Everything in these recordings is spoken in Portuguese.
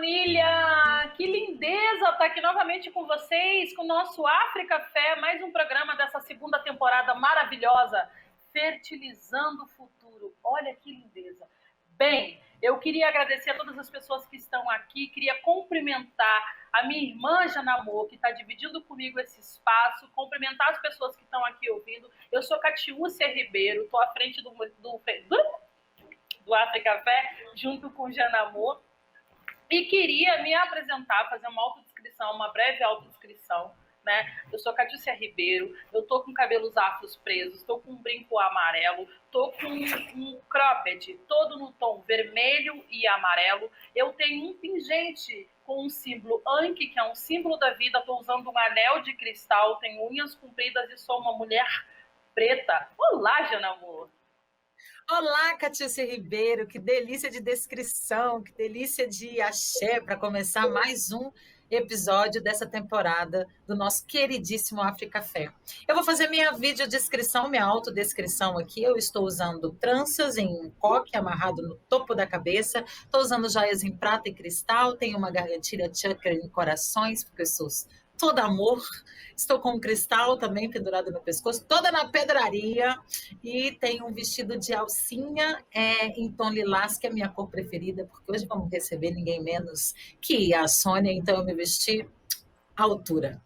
família! Que lindeza estar aqui novamente com vocês, com o nosso África Fé, mais um programa dessa segunda temporada maravilhosa, Fertilizando o Futuro. Olha que lindeza! Bem, eu queria agradecer a todas as pessoas que estão aqui, queria cumprimentar a minha irmã Janamô, que está dividindo comigo esse espaço, cumprimentar as pessoas que estão aqui ouvindo. Eu sou Catiúcia Ribeiro, estou à frente do África Fé, junto com Janamô. E queria me apresentar, fazer uma autodescrição, uma breve autodescrição, né? Eu sou Catiúcia Ribeiro, eu tô com cabelos afros presos, tô com um brinco amarelo, tô com um cropped todo no tom vermelho e amarelo. Eu tenho um pingente com um símbolo Anki, que é um símbolo da vida, tô usando um anel de cristal, tenho unhas compridas e sou uma mulher preta. Olá, Janamô! Olá, Catiúcia Ribeiro, que delícia de descrição, que delícia de axé para começar mais um episódio dessa temporada do nosso queridíssimo África Fé. Eu vou fazer minha videodescrição, minha autodescrição aqui. Eu estou usando tranças em coque amarrado no topo da cabeça, estou usando joias em prata e cristal, tenho uma gargantilha chakra em corações, porque eu sou todo amor. Estou com um cristal também pendurado no pescoço, toda na pedraria, e tenho um vestido de alcinha em tom lilás, que é a minha cor preferida, porque hoje vamos receber ninguém menos que a Sônia, então eu me vesti à altura.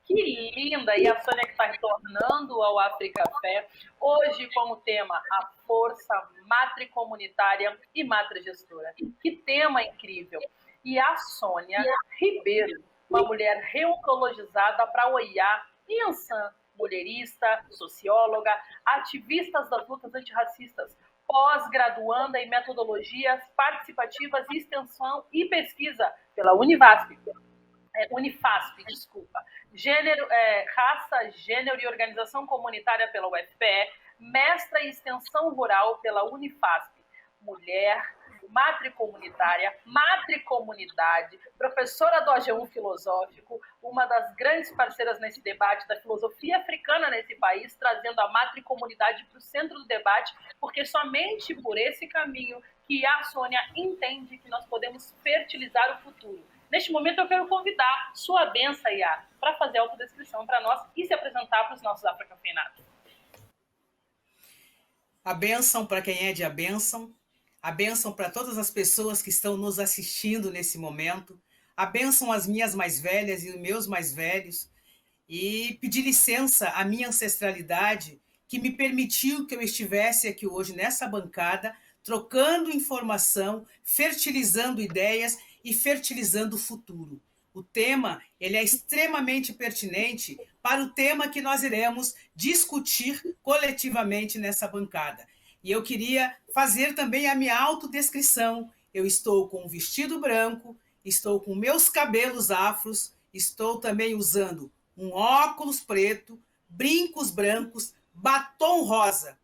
Que linda! E a Sônia que está retornando ao África Fé, hoje com o tema A Força Matricomunitária e Matrigestora. Que tema incrível! E a Sônia Ribeiro, uma mulher reoncologizada para Oiá, Inhansã, mulherista, socióloga, ativista das lutas antirracistas, pós-graduanda em metodologias participativas, extensão e pesquisa pela Unifasp, desculpa. Raça, Gênero e Organização Comunitária pela UFPE, mestra em Extensão Rural pela Unifasp, mulher, matricomunitária, matricomunidade, professora do AG1 Filosófico, uma das grandes parceiras nesse debate da filosofia africana nesse país, trazendo a matricomunidade para o centro do debate, porque somente por esse caminho que a Sônia entende que nós podemos fertilizar o futuro. Neste momento, eu quero convidar sua benção, Iá, para fazer a autodescrição para nós e se apresentar para os nossos africafeinados. A bênção para quem é de a bênção para todas as pessoas que estão nos assistindo nesse momento, a bênção às minhas mais velhas e os meus mais velhos, e pedir licença à minha ancestralidade que me permitiu que eu estivesse aqui hoje nessa bancada, trocando informação, fertilizando ideias e fertilizando o futuro. O tema ele é extremamente pertinente para o tema que nós iremos discutir coletivamente nessa bancada. E eu queria fazer também a minha autodescrição. Eu estou com um vestido branco, estou com meus cabelos afros, estou também usando um óculos preto, brincos brancos, batom rosa.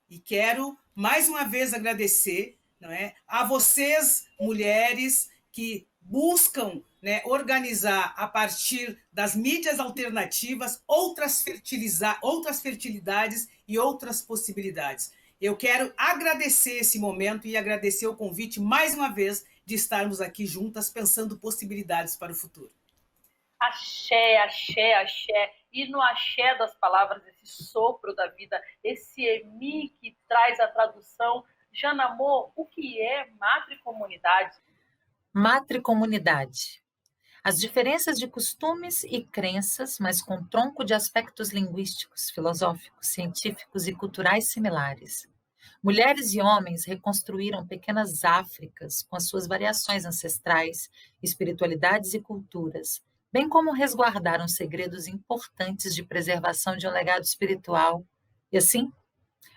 E quero mais uma vez agradecer, não é, a vocês, mulheres, que buscam, né, organizar a partir das mídias alternativas outras fertilidades e outras possibilidades. Eu quero agradecer esse momento e agradecer o convite mais uma vez de estarmos aqui juntas pensando possibilidades para o futuro. Axé, axé, axé. E no axé das palavras, esse sopro da vida, esse emi que traz a tradução. Janamô, o que é matricomunidade? Matricomunidade. As diferenças de costumes e crenças, mas com tronco de aspectos linguísticos, filosóficos, científicos e culturais similares. Mulheres e homens reconstruíram pequenas Áfricas com as suas variações ancestrais, espiritualidades e culturas, bem como resguardaram segredos importantes de preservação de um legado espiritual. E assim,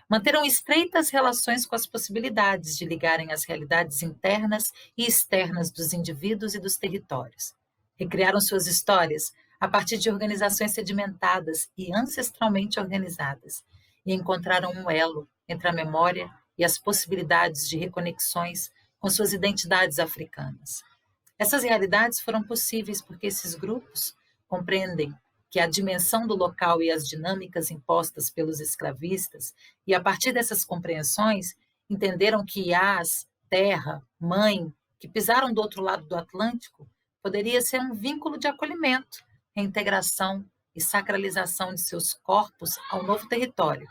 manteram estreitas relações com as possibilidades de ligarem as realidades internas e externas dos indivíduos e dos territórios. Recriaram suas histórias a partir de organizações sedimentadas e ancestralmente organizadas, e encontraram um elo entre a memória e as possibilidades de reconexões com suas identidades africanas. Essas realidades foram possíveis porque esses grupos compreendem que a dimensão do local e as dinâmicas impostas pelos escravistas, e a partir dessas compreensões, entenderam que Yas, terra, mãe, que pisaram do outro lado do Atlântico, poderia ser um vínculo de acolhimento, reintegração e sacralização de seus corpos ao novo território.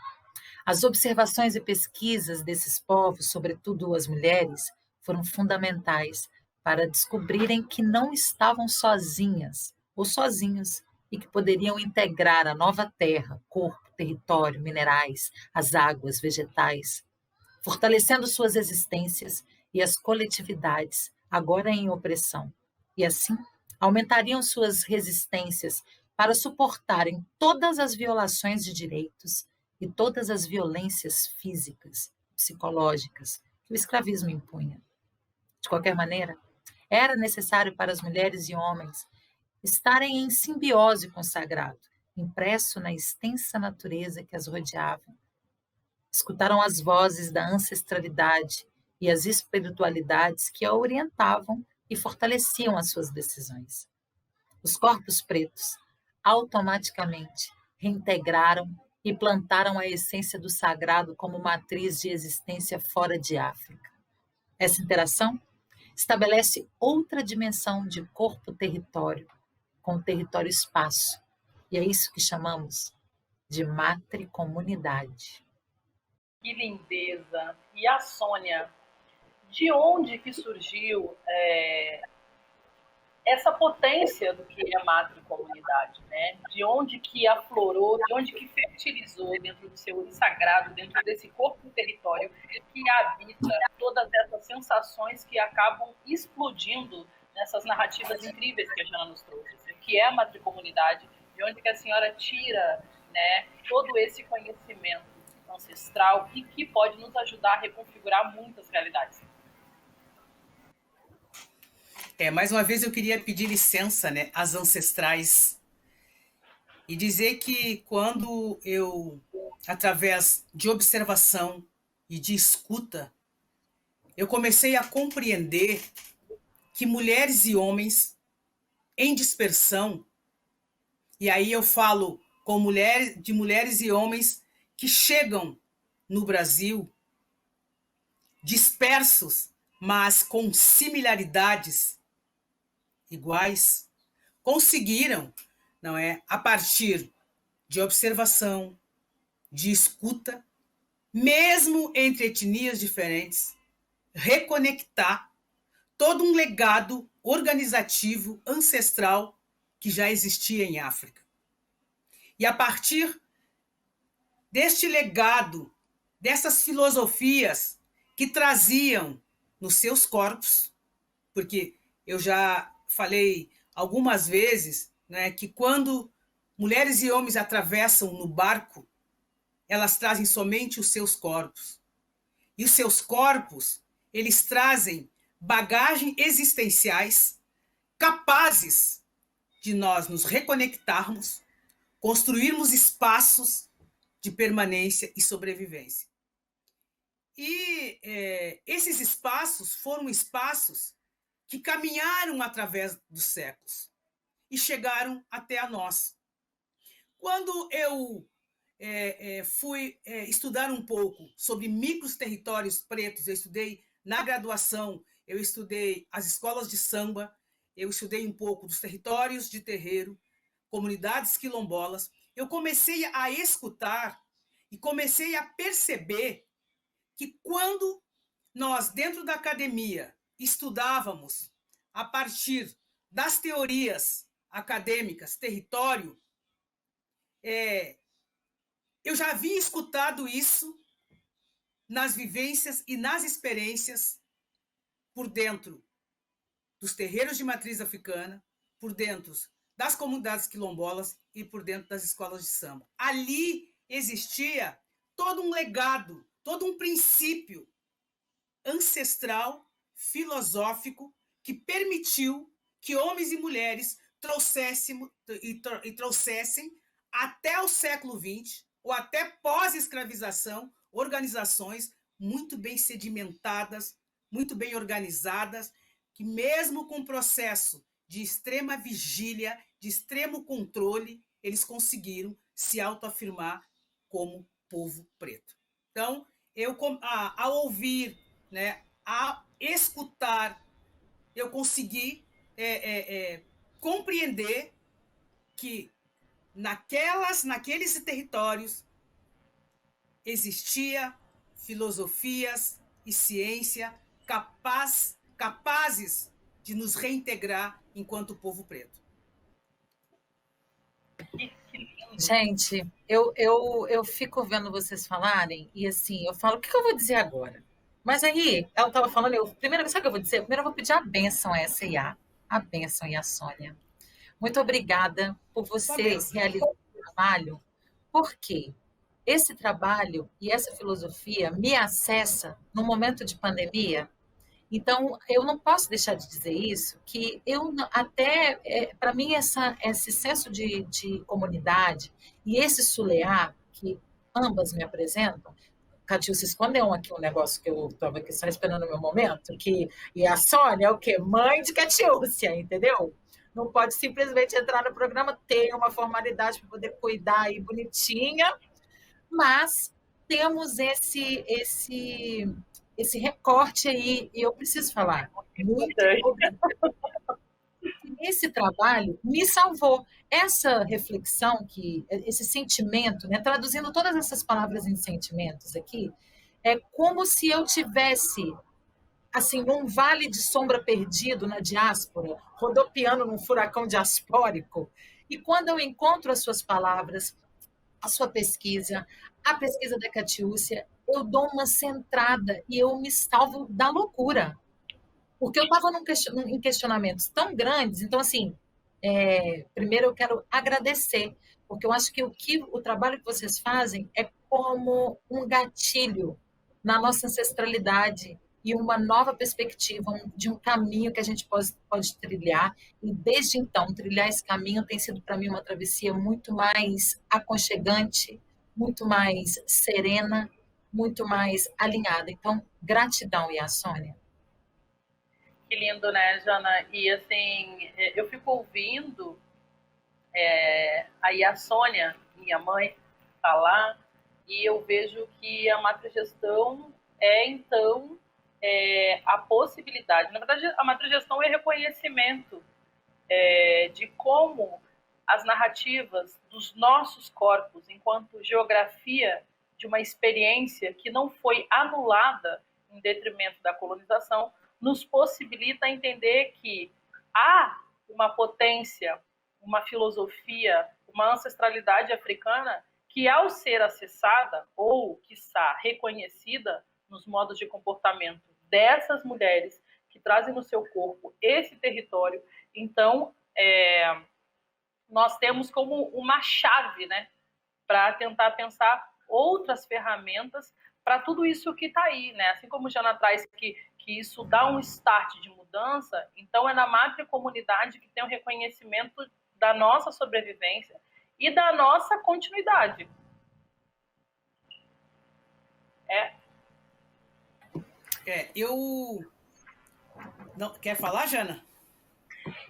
As observações e pesquisas desses povos, sobretudo as mulheres, foram fundamentais para descobrirem que não estavam sozinhas ou sozinhos e que poderiam integrar a nova terra, corpo, território, minerais, as águas, vegetais, fortalecendo suas existências e as coletividades, agora em opressão. E assim, aumentariam suas resistências para suportarem todas as violações de direitos e todas as violências físicas, psicológicas que o escravismo impunha. De qualquer maneira, era necessário para as mulheres e homens estarem em simbiose com o sagrado, impresso na extensa natureza que as rodeava. Escutaram as vozes da ancestralidade e as espiritualidades que a orientavam e fortaleciam as suas decisões. Os corpos pretos automaticamente reintegraram e plantaram a essência do sagrado como matriz de existência fora de África. Essa interação estabelece outra dimensão de corpo-território com o território-espaço, e é isso que chamamos de matricomunidade. Que lindeza! E a Sônia, de onde que surgiu essa potência do que é matricomunidade, né? De onde que aflorou, de onde que fertilizou dentro do seu sagrado, dentro desse corpo do território que habita todas essas sensações que acabam explodindo nessas narrativas incríveis que a Jana nos trouxe. O que é a matricomunidade, de onde que a senhora tira, né, todo esse conhecimento ancestral e que pode nos ajudar a reconfigurar muitas realidades. Mais uma vez eu queria pedir licença, né, às ancestrais e dizer que quando eu, através de observação e de escuta, eu comecei a compreender que mulheres e homens em dispersão, e aí eu falo com mulheres e homens que chegam no Brasil dispersos, mas com similaridades iguais, conseguiram, não é, a partir de observação, de escuta, mesmo entre etnias diferentes, reconectar todo um legado organizativo ancestral que já existia em África. E a partir deste legado, dessas filosofias que traziam nos seus corpos, porque eu já falei algumas vezes, né, que quando mulheres e homens atravessam no barco, elas trazem somente os seus corpos. E os seus corpos, eles trazem bagagens existenciais capazes de nós nos reconectarmos, construirmos espaços de permanência e sobrevivência. E esses espaços foram espaços que caminharam através dos séculos e chegaram até a nós. Quando eu fui estudar um pouco sobre microterritórios pretos, eu estudei na graduação, eu estudei as escolas de samba, eu estudei um pouco dos territórios de terreiro, comunidades quilombolas, eu comecei a escutar e comecei a perceber que quando nós, dentro da academia, estudávamos a partir das teorias acadêmicas, território, eu já havia escutado isso nas vivências e nas experiências por dentro dos terreiros de matriz africana, por dentro das comunidades quilombolas e por dentro das escolas de samba. Ali existia todo um legado, todo um princípio ancestral, filosófico, que permitiu que homens e mulheres trouxessem até o século XX, ou até pós-escravização, organizações muito bem sedimentadas, muito bem organizadas, que mesmo com um processo de extrema vigília, de extremo controle, eles conseguiram se autoafirmar como povo preto. Então, eu, ao ouvir, né, a escutar eu consegui compreender que naqueles territórios existia filosofias e ciência capazes de nos reintegrar enquanto povo preto. Gente, eu fico vendo vocês falarem e assim, eu falo, o que eu vou dizer agora? Mas aí, ela estava falando, primeiro, sabe o que eu vou dizer? Primeiro eu vou pedir a bênção a essa IA, a bênção e a Sônia. Muito obrigada por você realizar o trabalho, porque esse trabalho e essa filosofia me acessa no momento de pandemia. Então, eu não posso deixar de dizer isso, que eu até, para mim, esse senso de comunidade e esse sulear que ambas me apresentam, Catil, se escondeu aqui um negócio que eu estava aqui só esperando o meu momento, e a Sônia é o quê? Mãe de Catiúcia, entendeu? Não pode simplesmente entrar no programa, ter uma formalidade para poder cuidar aí bonitinha, mas temos esse recorte aí, e eu preciso falar, muito esse trabalho me salvou. Essa reflexão, esse sentimento, né, traduzindo todas essas palavras em sentimentos aqui, é como se eu tivesse assim, num vale de sombra perdido na diáspora, rodopiando num furacão diaspórico, e quando eu encontro as suas palavras, a sua pesquisa, a pesquisa da Catiúcia, eu dou uma centrada e eu me salvo da loucura. Porque eu estava em questionamentos tão grandes, então, assim, primeiro eu quero agradecer, porque eu acho que o trabalho que vocês fazem é como um gatilho na nossa ancestralidade e uma nova perspectiva de um caminho que a gente pode trilhar. E desde então, trilhar esse caminho tem sido para mim uma travessia muito mais aconchegante, muito mais serena, muito mais alinhada. Então, gratidão, Ia Sônia. Que lindo, né, Jana? E assim, eu fico ouvindo aí a Sônia, minha mãe, falar, e eu vejo que a matrigestão então, a possibilidade. Na verdade, a matrigestão é reconhecimento de como as narrativas dos nossos corpos, enquanto geografia de uma experiência que não foi anulada em detrimento da colonização, nos possibilita entender que há uma potência, uma filosofia, uma ancestralidade africana que, ao ser acessada ou, quiçá, reconhecida nos modos de comportamento dessas mulheres que trazem no seu corpo esse território, então nós temos como uma chave, né, para tentar pensar outras ferramentas para tudo isso que está aí, né? Assim como o Jana traz que isso dá um start de mudança, então é na matricomunidade que tem o reconhecimento da nossa sobrevivência e da nossa continuidade. Não, quer falar, Jana?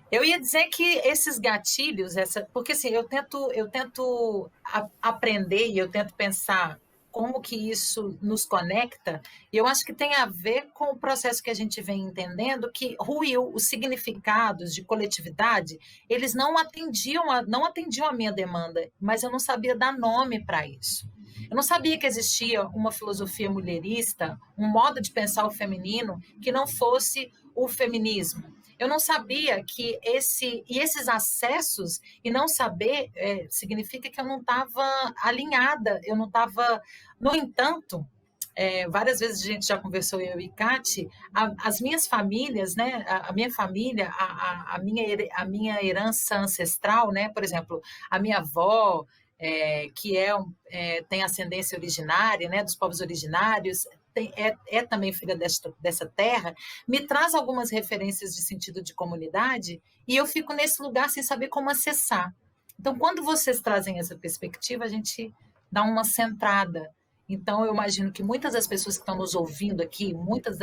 Eu ia dizer que esses gatilhos, porque assim, eu tento aprender e eu tento pensar como que isso nos conecta, e eu acho que tem a ver com o processo que a gente vem entendendo, que ruiu os significados de coletividade, eles não atendiam a minha demanda, mas eu não sabia dar nome para isso. Eu não sabia que existia uma filosofia mulherista, um modo de pensar o feminino que não fosse o feminismo. Eu não sabia que esses acessos, e não saber significa que eu não estava alinhada, eu não estava. No entanto, várias vezes a gente já conversou, eu e Cati, as minhas famílias, né, a minha família, a minha herança ancestral, né, por exemplo, a minha avó, que tem ascendência originária, né, dos povos originários, também filha dessa terra, me traz algumas referências de sentido de comunidade e eu fico nesse lugar sem saber como acessar. Então, quando vocês trazem essa perspectiva, a gente dá uma centrada. Então, eu imagino que muitas das pessoas que estão nos ouvindo aqui, muitas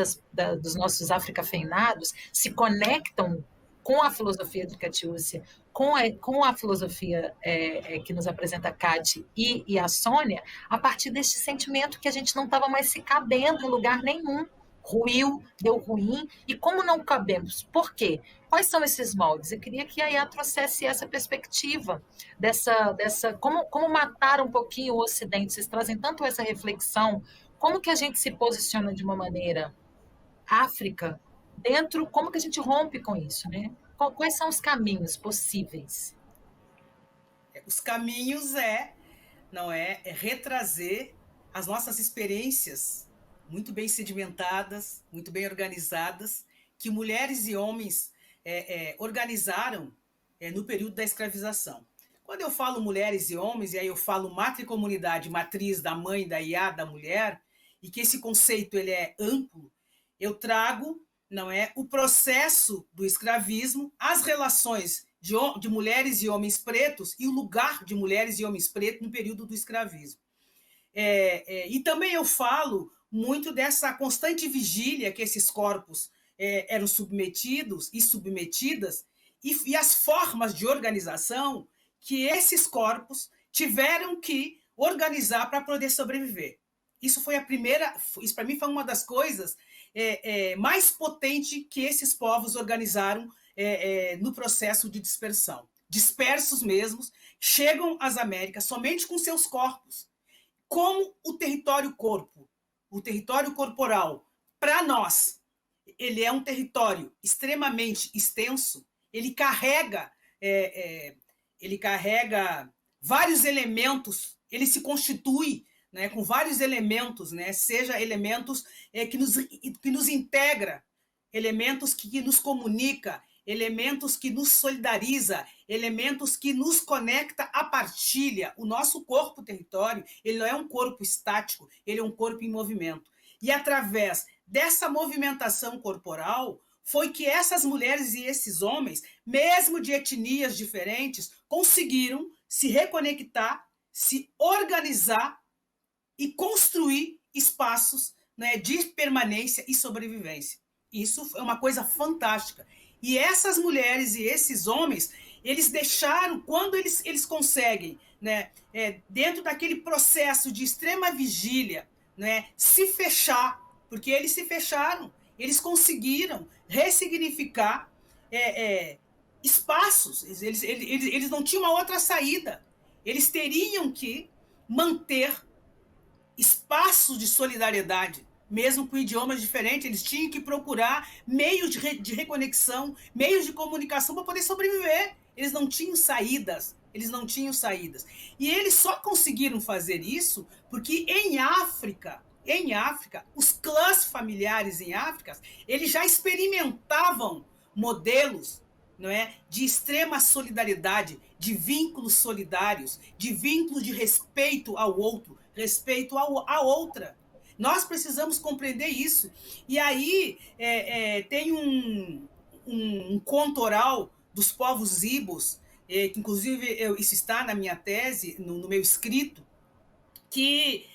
dos nossos africafeinados, se conectam com a filosofia de Catiúcia, com a filosofia que nos apresenta a Cati e a Sônia, a partir deste sentimento que a gente não estava mais se cabendo em lugar nenhum, ruiu, deu ruim, e como não cabemos? Por quê? Quais são esses moldes? Eu queria que a Iá trouxesse essa perspectiva como matar um pouquinho o Ocidente. Vocês trazem tanto essa reflexão, como que a gente se posiciona de uma maneira África dentro, como que a gente rompe com isso, né? Quais são os caminhos possíveis? Os caminhos não é retrazer as nossas experiências muito bem sedimentadas, muito bem organizadas, que mulheres e homens organizaram no período da escravização. Quando eu falo mulheres e homens, e aí eu falo matricomunidade, matriz da mãe, da Iá, da mulher, e que esse conceito ele é amplo, eu trago o processo do escravismo, as relações de mulheres e homens pretos e o lugar de mulheres e homens pretos no período do escravismo. E também eu falo muito dessa constante vigília que esses corpos eram submetidos e submetidas e as formas de organização que esses corpos tiveram que organizar para poder sobreviver. Isso para mim foi uma das coisas mais potentes que esses povos organizaram no processo de dispersão. Dispersos mesmos, chegam às Américas somente com seus corpos. Como o território corpo, o território corporal, para nós, ele é um território extremamente extenso, ele carrega vários elementos, ele se constitui com vários elementos, seja elementos que nos integra, elementos que nos comunica, elementos que nos solidariza, elementos que nos conecta à partilha. O nosso corpo-território, ele não é um corpo estático, ele é um corpo em movimento. E através dessa movimentação corporal, foi que essas mulheres e esses homens, mesmo de etnias diferentes, conseguiram se reconectar, se organizar e construir espaços de permanência e sobrevivência. Isso é uma coisa fantástica. E essas mulheres e esses homens, eles deixaram, quando eles conseguem, dentro daquele processo de extrema vigília, se fechar, porque eles se fecharam, eles conseguiram ressignificar espaços, eles não tinham uma outra saída, eles teriam que manter espaços de solidariedade, mesmo com idiomas diferentes, eles tinham que procurar meios de reconexão, meios de comunicação para poder sobreviver. Eles não tinham saídas, E eles só conseguiram fazer isso porque em África, os clãs familiares em África, eles já experimentavam modelos de extrema solidariedade, de vínculos solidários, de vínculos de respeito ao outro, respeito à outra. Nós precisamos compreender isso. E aí tem um conto oral dos povos ibos, que inclusive isso está na minha tese, no meu escrito, que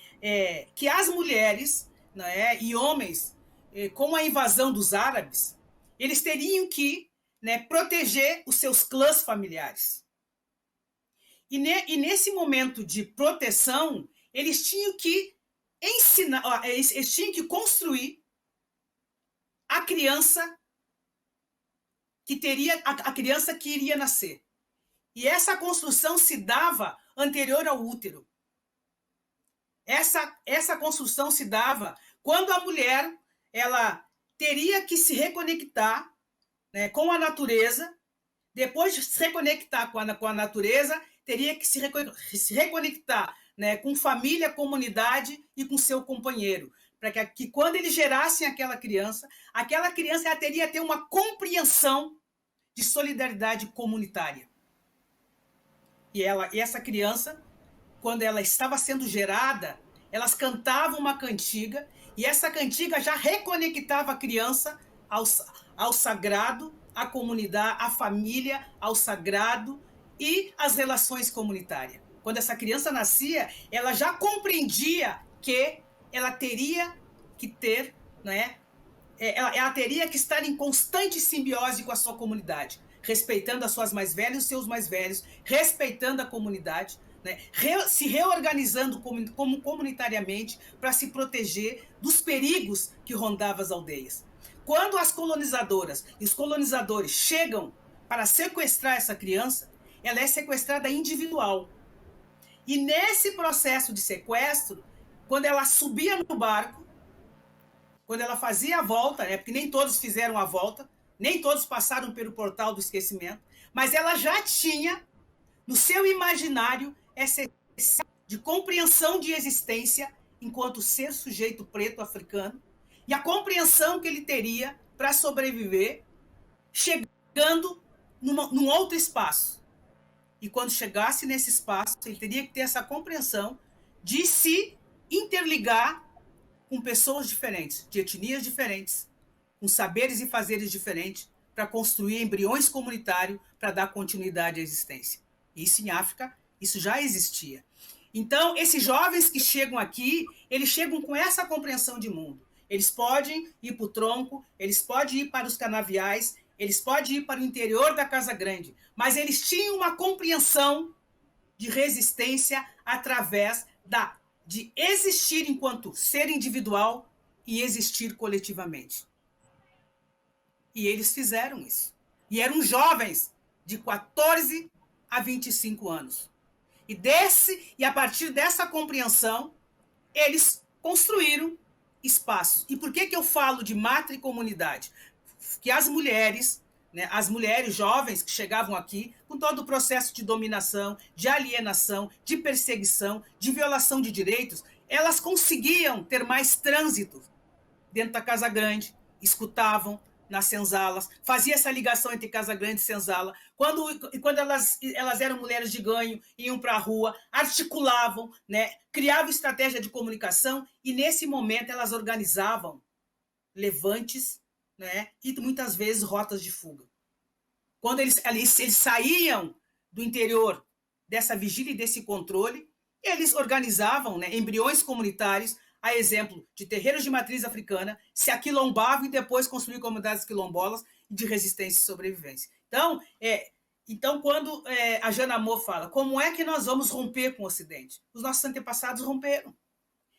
as mulheres e homens, com a invasão dos árabes, eles teriam que proteger os seus clãs familiares. E nesse momento de proteção, eles tinham que ensinar, eles tinham que construir a criança a criança que iria nascer. E essa construção se dava anterior ao útero. Essa construção se dava quando a mulher ela teria que se reconectar com a natureza. Depois de se reconectar com a natureza, teria que se reconectar com família, comunidade e com seu companheiro, para que quando eles gerassem aquela criança ela teria ter uma compreensão de solidariedade comunitária. E essa criança, quando ela estava sendo gerada, elas cantavam uma cantiga, e essa cantiga já reconectava a criança ao sagrado, à comunidade, à família, ao sagrado e às relações comunitárias. Quando essa criança nascia, ela já compreendia que ela teria que ter, ela teria que estar em constante simbiose com a sua comunidade, respeitando as suas mais velhas e os seus mais velhos, respeitando a comunidade, né, se reorganizando como comunitariamente para se proteger dos perigos que rondavam as aldeias. Quando as colonizadoras e os colonizadores chegam para sequestrar essa criança, ela é sequestrada individual. E nesse processo de sequestro, quando ela subia no barco, quando ela fazia a volta, né, porque nem todos fizeram a volta, nem todos passaram pelo portal do esquecimento, mas ela já tinha no seu imaginário essa de compreensão de existência enquanto ser sujeito preto africano e a compreensão que ele teria para sobreviver chegando num outro espaço. E quando chegasse nesse espaço, ele teria que ter essa compreensão de se interligar com pessoas diferentes, de etnias diferentes, com saberes e fazeres diferentes, para construir embriões comunitários para dar continuidade à existência. Isso em África, isso já existia. Então, esses jovens que chegam aqui, eles chegam com essa compreensão de mundo. Eles podem ir para o tronco, eles podem ir para os canaviais, eles podem ir para o interior da Casa Grande, mas eles tinham uma compreensão de resistência através de existir enquanto ser individual e existir coletivamente. E eles fizeram isso. E eram jovens de 14 a 25 anos. E a partir dessa compreensão, eles construíram espaços. E por que eu falo de matricomunidade? Que as mulheres, né, as mulheres jovens que chegavam aqui, com todo o processo de dominação, de alienação, de perseguição, de violação de direitos, elas conseguiam ter mais trânsito dentro da Casa Grande, escutavam nas senzalas, fazia essa ligação entre Casa Grande e senzala. Quando elas eram mulheres de ganho, iam para a rua, articulavam, né, criavam estratégia de comunicação e, nesse momento, elas organizavam levantes, né, e muitas vezes rotas de fuga. Quando eles saíam do interior dessa vigília e desse controle, eles organizavam, né, embriões comunitários, a exemplo de terreiros de matriz africana, se aquilombavam e depois construíam comunidades quilombolas de resistência e sobrevivência. Então quando a Jana Moore fala, como é que nós vamos romper com o Ocidente? Os nossos antepassados romperam.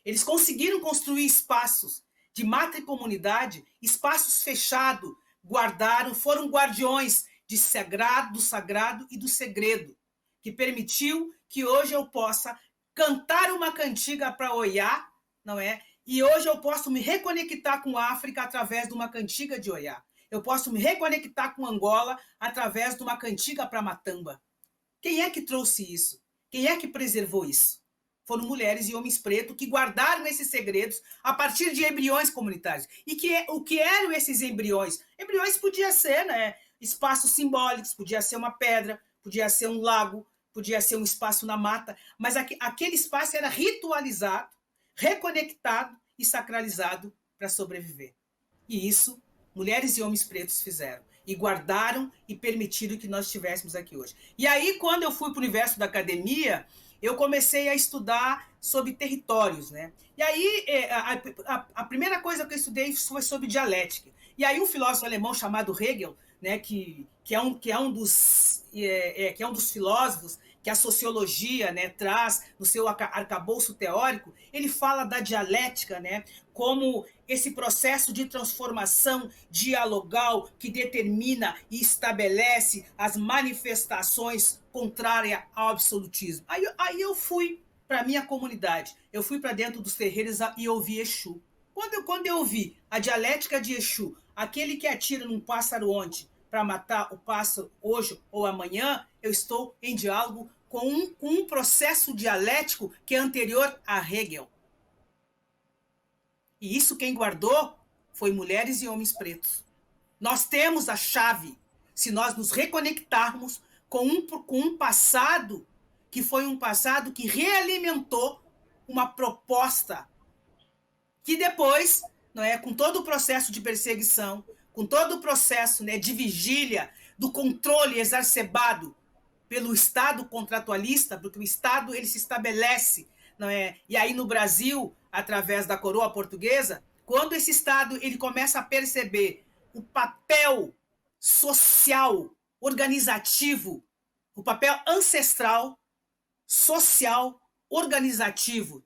Eles conseguiram construir espaços de matricomunidade, espaços fechados, foram guardiões do sagrado e do segredo, que permitiu que hoje eu possa cantar uma cantiga para Oiá, não é? E hoje eu posso me reconectar com a África através de uma cantiga de Oiá. Eu posso me reconectar com Angola através de uma cantiga para Matamba. Quem é que trouxe isso? Quem é que preservou isso? Foram mulheres e homens pretos que guardaram esses segredos a partir de embriões comunitários. E o que eram esses embriões? Embriões podia ser, né, espaços simbólicos, podia ser uma pedra, podia ser um lago, podia ser um espaço na mata, mas aquele espaço era ritualizado, reconectado e sacralizado para sobreviver. E isso mulheres e homens pretos fizeram. E guardaram e permitiram que nós estivéssemos aqui hoje. E aí, quando eu fui para o universo da academia, eu comecei a estudar sobre territórios, né? E aí, a primeira coisa que eu estudei foi sobre dialética. E aí, um filósofo alemão chamado Hegel, né, que é um dos filósofos que a sociologia, né, traz no seu arcabouço teórico, ele fala da dialética, né, como esse processo de transformação dialogal que determina e estabelece as manifestações contrárias ao absolutismo. Aí eu fui para a minha comunidade, eu fui para dentro dos terreiros e ouvi Exu. Quando eu ouvi a dialética de Exu, aquele que atira num pássaro ontem para matar o pássaro hoje ou amanhã, eu estou em diálogo com um processo dialético que é anterior a Hegel. E isso quem guardou foi mulheres e homens pretos. Nós temos a chave, se nós nos reconectarmos com um passado que foi um passado que realimentou uma proposta que depois, não é, com todo o processo de perseguição, com todo o processo, né, de vigília, do controle exacerbado pelo Estado contratualista, porque o Estado ele se estabelece, não é? E aí no Brasil, através da coroa portuguesa, quando esse Estado ele começa a perceber o papel social, organizativo, o papel ancestral social, organizativo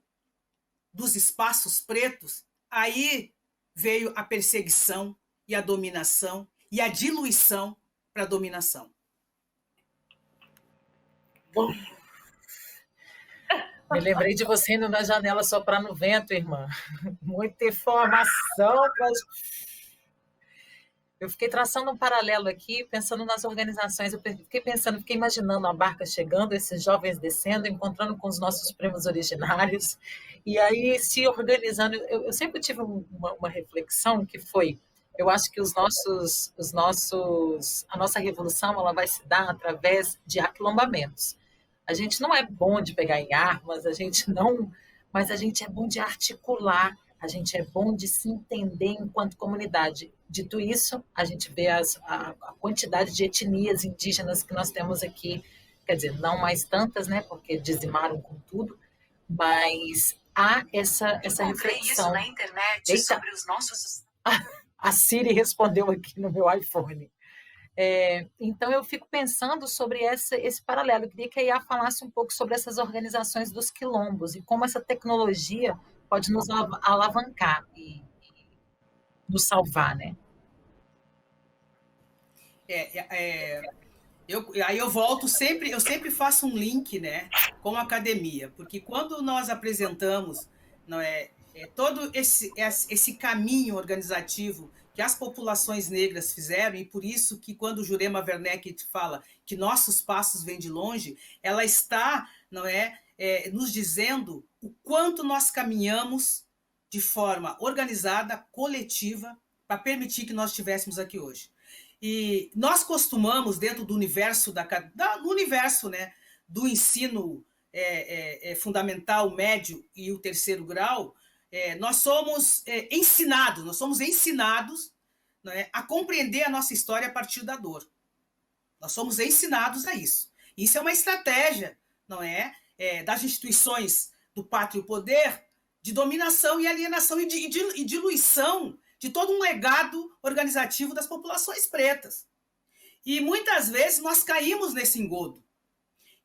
dos espaços pretos, aí veio a perseguição e a dominação e a diluição para a dominação. Me lembrei de você indo na janela soprar no vento, irmã. Muita informação. Eu fiquei traçando um paralelo aqui, pensando nas organizações. Eu fiquei imaginando a barca chegando, esses jovens descendo, encontrando com os nossos primos originários, e aí se organizando. Eu sempre tive uma reflexão que foi, eu acho que a nossa revolução ela vai se dar através de aquilombamentos. A gente não é bom de pegar em armas, a gente não, mas a gente é bom de articular, a gente é bom de se entender enquanto comunidade. Dito isso, a gente vê a quantidade de etnias indígenas que nós temos aqui, quer dizer, não mais tantas, né, porque dizimaram com tudo, mas há essa reflexão. Isso na internet. Eita. Sobre os nossos... A Siri respondeu aqui no meu iPhone. Então, eu fico pensando sobre esse paralelo. Eu queria que a Iá falasse um pouco sobre essas organizações dos quilombos e como essa tecnologia pode nos alavancar e nos salvar, né? Aí eu volto sempre, eu sempre faço um link, né, com a academia, porque quando nós apresentamos, não todo esse caminho organizativo que as populações negras fizeram, e por isso que quando Jurema Werneck fala que nossos passos vêm de longe, ela está, nos dizendo o quanto nós caminhamos de forma organizada, coletiva, para permitir que nós estivéssemos aqui hoje. E nós costumamos, dentro do universo, do ensino fundamental, médio e o terceiro grau, nós somos ensinados a compreender a nossa história a partir da dor. Nós somos ensinados a isso. Isso é uma estratégia, das instituições do pátrio poder, de dominação e alienação e diluição de todo um legado organizativo das populações pretas. E muitas vezes nós caímos nesse engodo.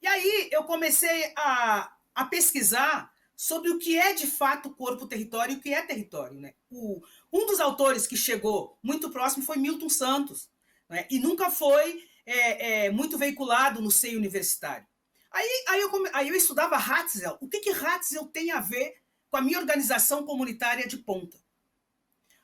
E aí eu comecei a pesquisar sobre o que é de fato corpo, território e o que é território. Né? Um dos autores que chegou muito próximo foi Milton Santos, né? E nunca foi muito veiculado no seio universitário. Aí eu estudava Hatzel. O que Hatzel tem a ver com a minha organização comunitária de ponta?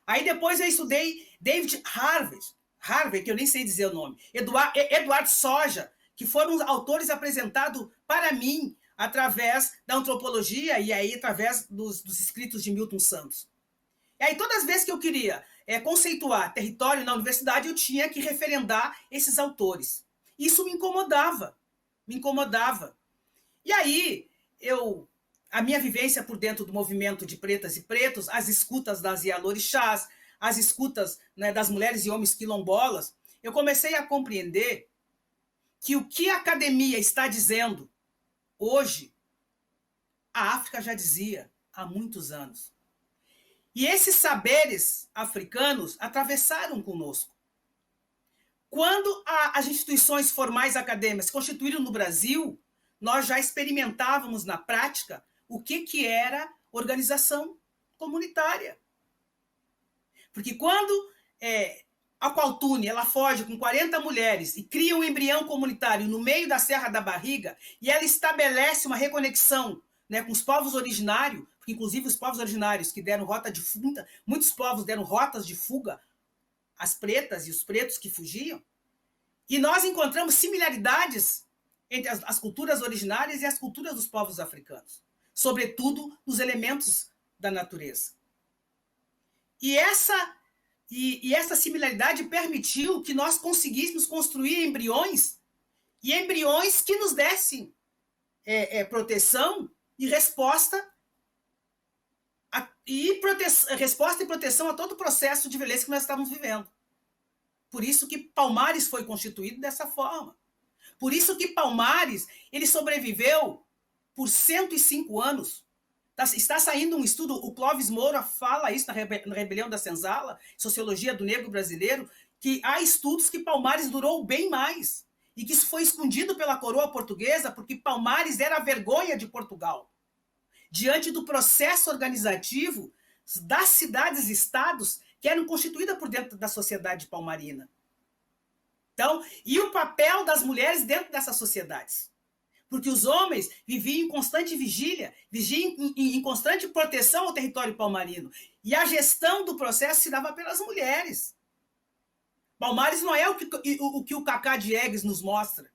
Aí depois eu estudei David Harvey, que eu nem sei dizer o nome, Eduardo Soja, que foram os autores apresentados para mim através da antropologia e aí através dos escritos de Milton Santos. E aí todas as vezes que eu queria conceituar território na universidade, eu tinha que referendar esses autores. Isso me incomodava. E aí a minha vivência por dentro do movimento de pretas e pretos, as escutas das Ialorixás, as escutas, né, das mulheres e homens quilombolas, eu comecei a compreender que o que a academia está dizendo hoje, a África já dizia há muitos anos. E esses saberes africanos atravessaram conosco. Quando as instituições formais acadêmicas se constituíram no Brasil, nós já experimentávamos na prática o que era organização comunitária. Porque quando a Qualtune ela foge com 40 mulheres e cria um embrião comunitário no meio da Serra da Barriga e ela estabelece uma reconexão, né, com os povos originários, porque inclusive os povos originários que deram rota de fuga, muitos povos deram rotas de fuga, as pretas e os pretos que fugiam, e nós encontramos similaridades entre as culturas originárias e as culturas dos povos africanos, sobretudo nos elementos da natureza. E essa similaridade permitiu que nós conseguíssemos construir embriões que nos dessem proteção e resposta resposta e proteção a todo o processo de violência que nós estávamos vivendo. Por isso que Palmares foi constituído dessa forma. Por isso que Palmares ele sobreviveu por 105 anos. Está saindo um estudo, o Clóvis Moura fala isso na Rebelião da Senzala, Sociologia do Negro Brasileiro, que há estudos que Palmares durou bem mais. e que isso foi escondido pela coroa portuguesa porque Palmares era a vergonha de Portugal. Diante do processo organizativo das cidades-estados que eram constituídas por dentro da sociedade palmarina. Então, e o papel das mulheres dentro dessas sociedades? Porque os homens viviam em constante vigília, viviam em constante proteção ao território palmarino. E a gestão do processo se dava pelas mulheres. Palmares não é o que o Cacá Diegues nos mostra.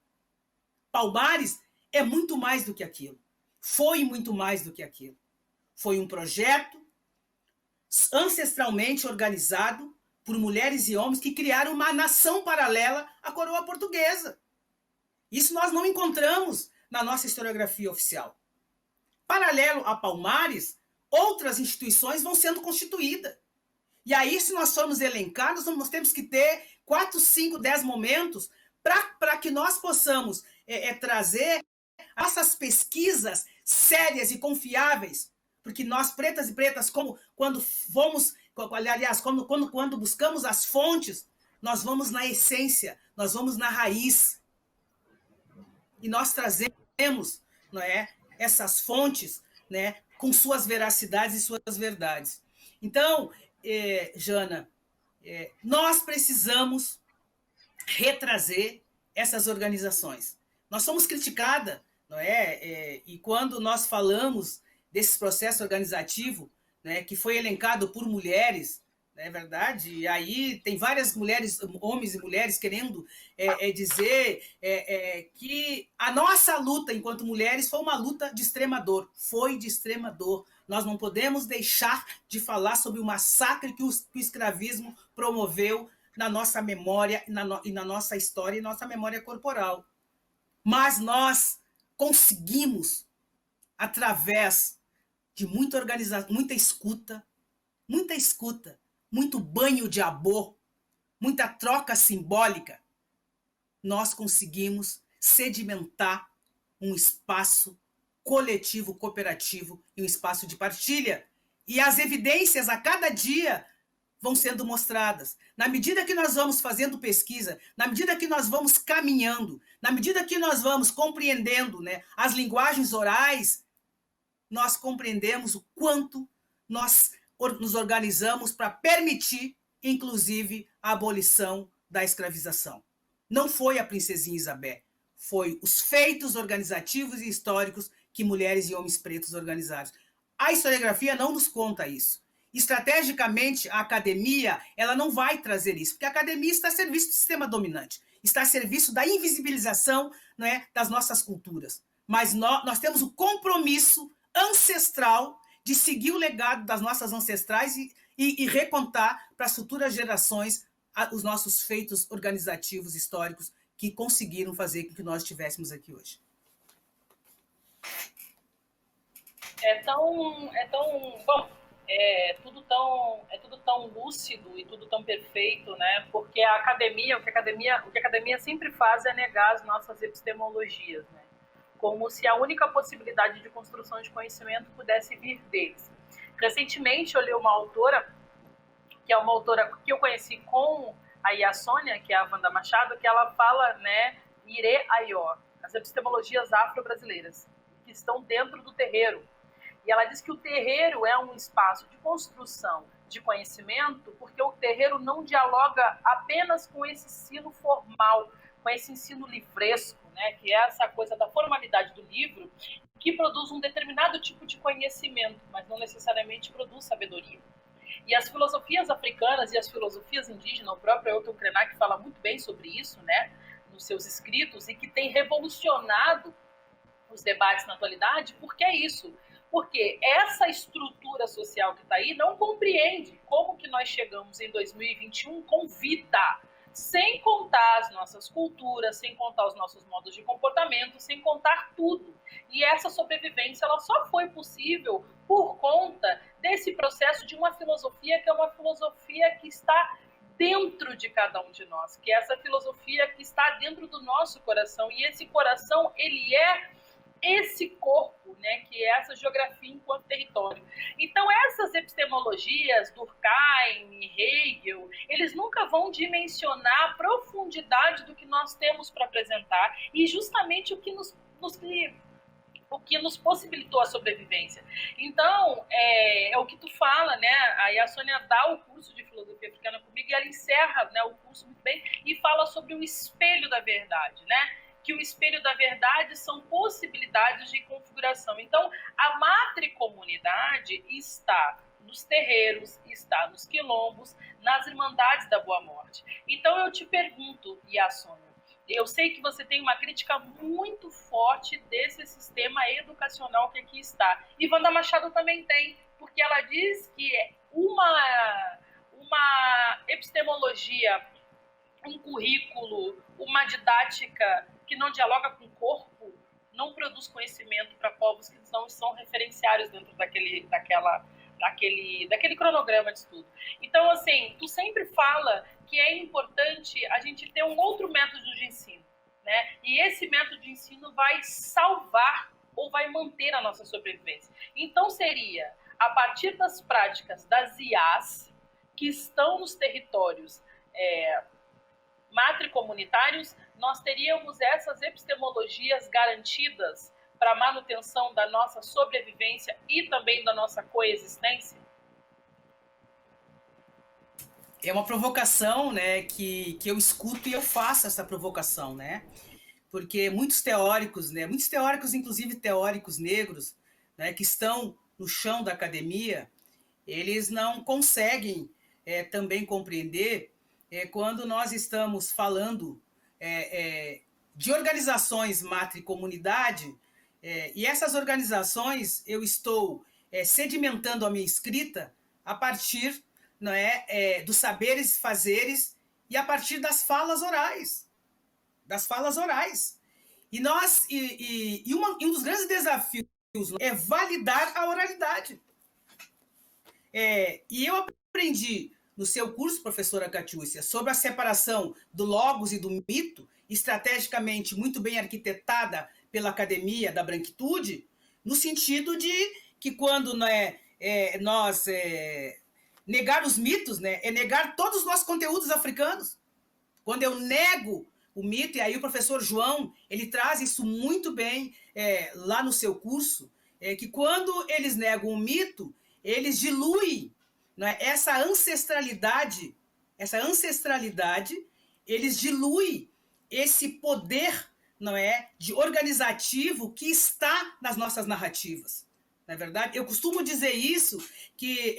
Palmares é muito mais do que aquilo. Foi muito mais do que aquilo. Foi um projeto ancestralmente organizado por mulheres e homens que criaram uma nação paralela à coroa portuguesa. Isso nós não encontramos na nossa historiografia oficial. Paralelo a Palmares, outras instituições vão sendo constituídas. E aí, se nós formos elencar, nós temos que ter 4, 5, 10 momentos para que nós possamos trazer essas pesquisas sérias e confiáveis, porque nós, pretas e pretas, como quando fomos, aliás, quando buscamos as fontes, nós vamos na essência, nós vamos na raiz. E nós trazemos, não é, essas fontes, né, com suas veracidades e suas verdades. Então, Jana, nós precisamos retrazer essas organizações. Nós somos criticadas, não é? E quando nós falamos desse processo organizativo, né, que foi elencado por mulheres, não é verdade? E aí tem várias mulheres, homens e mulheres, querendo dizer que a nossa luta enquanto mulheres foi uma luta de extrema dor. Foi de extrema dor. Nós não podemos deixar de falar sobre o massacre que o escravismo promoveu na nossa memória e na nossa história e nossa memória corporal. Mas nós conseguimos, através de muita organização, muita escuta, muito banho de amor, muita troca simbólica, nós conseguimos sedimentar um espaço coletivo, cooperativo e um espaço de partilha. E as evidências a cada dia vão sendo mostradas. Na medida que nós vamos fazendo pesquisa, na medida que nós vamos caminhando, na medida que nós vamos compreendendo, né, as linguagens orais, nós compreendemos o quanto nós nos organizamos para permitir, inclusive, a abolição da escravização. Não foi a princesinha Isabel, foi os feitos organizativos e históricos que mulheres e homens pretos organizaram. A historiografia não nos conta isso. Estrategicamente, a academia ela não vai trazer isso, porque a academia está a serviço do sistema dominante, está a serviço da invisibilização, né, das nossas culturas. Mas nós temos o compromisso ancestral de seguir o legado das nossas ancestrais e recontar para as futuras gerações os nossos feitos organizativos, históricos, que conseguiram fazer com que nós estivéssemos aqui hoje. Bom, tudo tão lúcido e tudo tão perfeito, né? Porque o que a academia sempre faz é negar as nossas epistemologias, né? Como se a única possibilidade de construção de conhecimento pudesse vir deles. Recentemente eu li uma autora, que é uma autora que eu conheci com a Sônia, que é a Wanda Machado, que ela fala, né, Ire Aió, as epistemologias afro-brasileiras, que estão dentro do terreiro. E ela diz que o terreiro é um espaço de construção de conhecimento, porque o terreiro não dialoga apenas com esse ensino formal, com esse ensino livresco, né, que é essa coisa da formalidade do livro, que produz um determinado tipo de conhecimento, mas não necessariamente produz sabedoria. E as filosofias africanas e as filosofias indígenas, o próprio Ailton Krenak fala muito bem sobre isso, né, nos seus escritos, e que tem revolucionado os debates na atualidade, porque é isso. Porque essa estrutura social que está aí não compreende como que nós chegamos em 2021 com vida, sem contar as nossas culturas, sem contar os nossos modos de comportamento, sem contar tudo. E essa sobrevivência ela só foi possível por conta desse processo de uma filosofia que é uma filosofia que está dentro de cada um de nós, que é essa filosofia que está dentro do nosso coração. E esse coração, ele é esse corpo, né, que é essa geografia enquanto território. Então, essas epistemologias, Durkheim, Hegel, eles nunca vão dimensionar a profundidade do que nós temos para apresentar e justamente o que nos possibilitou a sobrevivência. Então, é o que tu fala, né? Aí a Sônia dá o curso de filosofia africana comigo e ela encerra, né, o curso muito bem e fala sobre o espelho da verdade, né? Que o espelho da verdade são possibilidades de configuração. Então, a matricomunidade está nos terreiros, está nos quilombos, nas irmandades da Boa Morte. Então, eu te pergunto, Sônia, eu sei que você tem uma crítica muito forte desse sistema educacional que aqui está. E Wanda Machado também tem, porque ela diz que uma epistemologia, um currículo, uma didática que não dialoga com o corpo, não produz conhecimento para povos que não são referenciários dentro daquele cronograma de estudo. Então, assim, tu sempre fala que é importante a gente ter um outro método de ensino, né? E esse método de ensino vai salvar ou vai manter a nossa sobrevivência. Então, seria, a partir das práticas das IAs, que estão nos territórios matricomunitários, nós teríamos essas epistemologias garantidas para a manutenção da nossa sobrevivência e também da nossa coexistência? É uma provocação, né, que eu escuto e eu faço essa provocação, né? Porque muitos teóricos, inclusive teóricos negros, né, que estão no chão da academia, eles não conseguem também compreender quando nós estamos falando de organizações matricomunidade, e essas organizações eu estou sedimentando a minha escrita a partir dos saberes e fazeres e a partir das falas orais. E um dos grandes desafios é validar a oralidade. E eu aprendi no seu curso, professora Catiúcia, sobre a separação do logos e do mito, estrategicamente muito bem arquitetada pela Academia da Branquitude, no sentido de que quando nós negar os mitos, né, é negar todos os nossos conteúdos africanos. Quando eu nego o mito, e aí o professor João, ele traz isso muito bem lá no seu curso, que quando eles negam o mito, eles diluem, né, essa ancestralidade, eles diluem esse poder, não é, de organizativo que está nas nossas narrativas. Não é verdade? Eu costumo dizer isso, que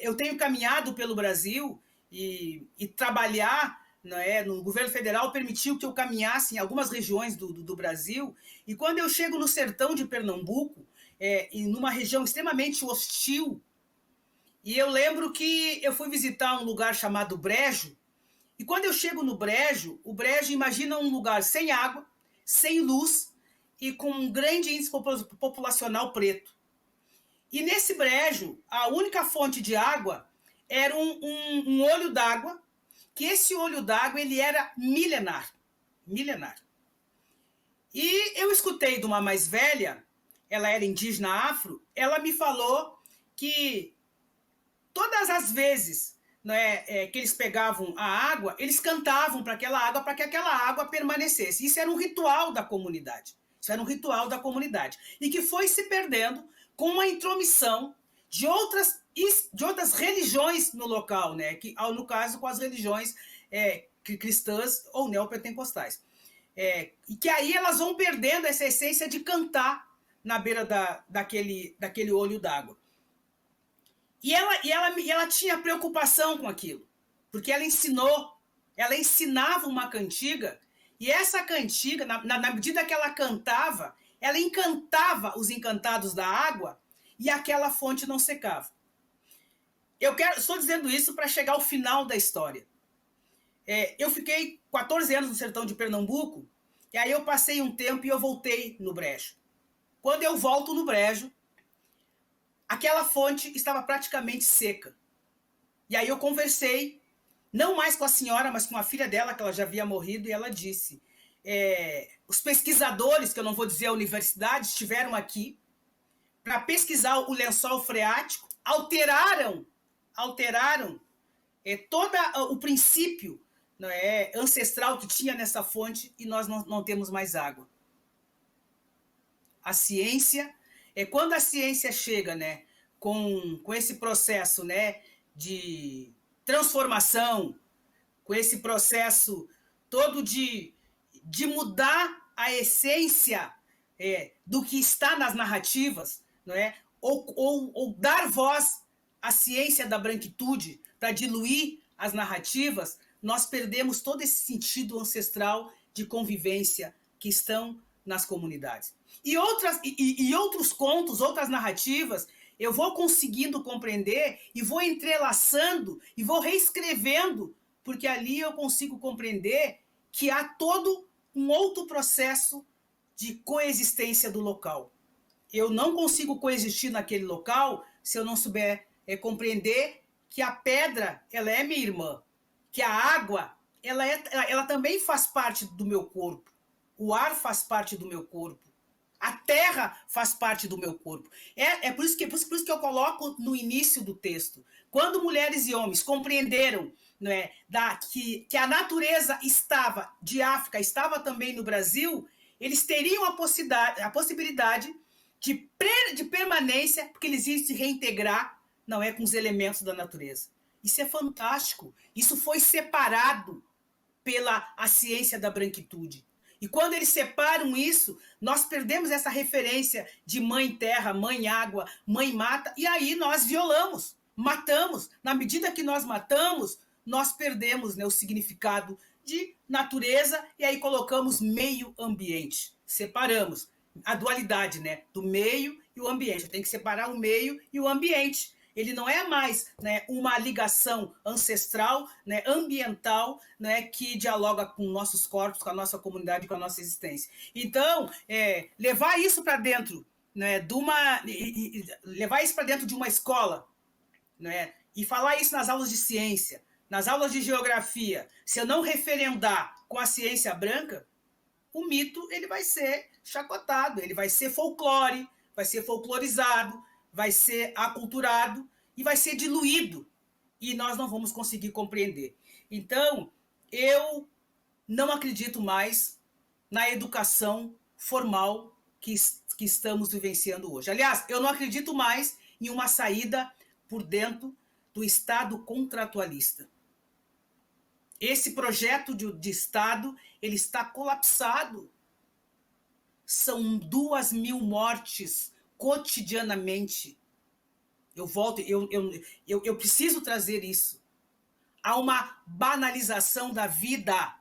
eu tenho caminhado pelo Brasil e trabalhar, não é, no governo federal permitiu que eu caminhasse em algumas regiões do Brasil, e quando eu chego no sertão de Pernambuco, em numa região extremamente hostil, e eu lembro que eu fui visitar um lugar chamado Brejo, e quando eu chego no Brejo, o Brejo, imagina um lugar sem água, sem luz e com um grande índice populacional preto. E nesse brejo, a única fonte de água era um olho d'água, que esse olho d'água ele era milenar. E eu escutei de uma mais velha, ela era indígena afro, ela me falou que todas as vezes, né, que eles pegavam a água, eles cantavam para que aquela água permanecesse. Isso era um ritual da comunidade. E que foi se perdendo com uma intromissão de outras religiões no local, né? Que, no caso, com as religiões cristãs ou neopentecostais. E que aí elas vão perdendo essa essência de cantar na beira daquele olho d'água. E ela tinha preocupação com aquilo, porque ela ensinava uma cantiga, e essa cantiga, na medida que ela cantava, ela encantava os encantados da água e aquela fonte não secava. Estou dizendo isso para chegar ao final da história. Eu fiquei 14 anos no sertão de Pernambuco, e aí eu passei um tempo e eu voltei no Brejo. Quando eu volto no Brejo, aquela fonte estava praticamente seca. E aí eu conversei, não mais com a senhora, mas com a filha dela, que ela já havia morrido, e ela disse: os pesquisadores, que eu não vou dizer a universidade, estiveram aqui para pesquisar o lençol freático, alteraram todo o princípio, não é, ancestral que tinha nessa fonte, e nós não temos mais água. A ciência, quando a ciência chega, né, com esse processo, né, de transformação, com esse processo todo de mudar a essência do que está nas narrativas, não é? Ou dar voz à ciência da branquitude para diluir as narrativas, nós perdemos todo esse sentido ancestral de convivência que estão nas comunidades. E outros contos, outras narrativas, eu vou conseguindo compreender e vou entrelaçando e vou reescrevendo, porque ali eu consigo compreender que há todo um outro processo de coexistência do local. Eu não consigo coexistir naquele local se eu não souber compreender que a pedra, ela é minha irmã, que a água, ela também faz parte do meu corpo, o ar faz parte do meu corpo, a terra faz parte do meu corpo. Por isso que eu coloco no início do texto. Quando mulheres e homens compreenderam, não é, que a natureza de África estava também no Brasil, eles teriam a possibilidade de permanência, porque eles iam se reintegrar, não é, com os elementos da natureza. Isso é fantástico. Isso foi separado pela a ciência da branquitude. E quando eles separam isso, nós perdemos essa referência de mãe terra, mãe água, mãe mata, e aí nós violamos, matamos. Na medida que nós matamos, nós perdemos, né, o significado de natureza, e aí colocamos meio ambiente. Separamos a dualidade, né, do meio e o ambiente. Tem que separar o meio e o ambiente. Ele não é mais, né, uma ligação ancestral, né, ambiental, né, que dialoga com nossos corpos, com a nossa comunidade, com a nossa existência. Então, levar isso para dentro, né, levar isso para dentro de uma escola, né, e falar isso nas aulas de ciência, nas aulas de geografia, se eu não referendar com a ciência branca, o mito ele vai ser chacotado, ele vai ser folclore, vai ser folclorizado, vai ser aculturado e vai ser diluído, e nós não vamos conseguir compreender. Então, eu não acredito mais na educação formal que estamos vivenciando hoje. Aliás, eu não acredito mais em uma saída por dentro do Estado contratualista. Esse projeto de Estado, ele está colapsado. São 2.000 mortes cotidianamente. Eu preciso trazer isso. Há uma banalização da vida.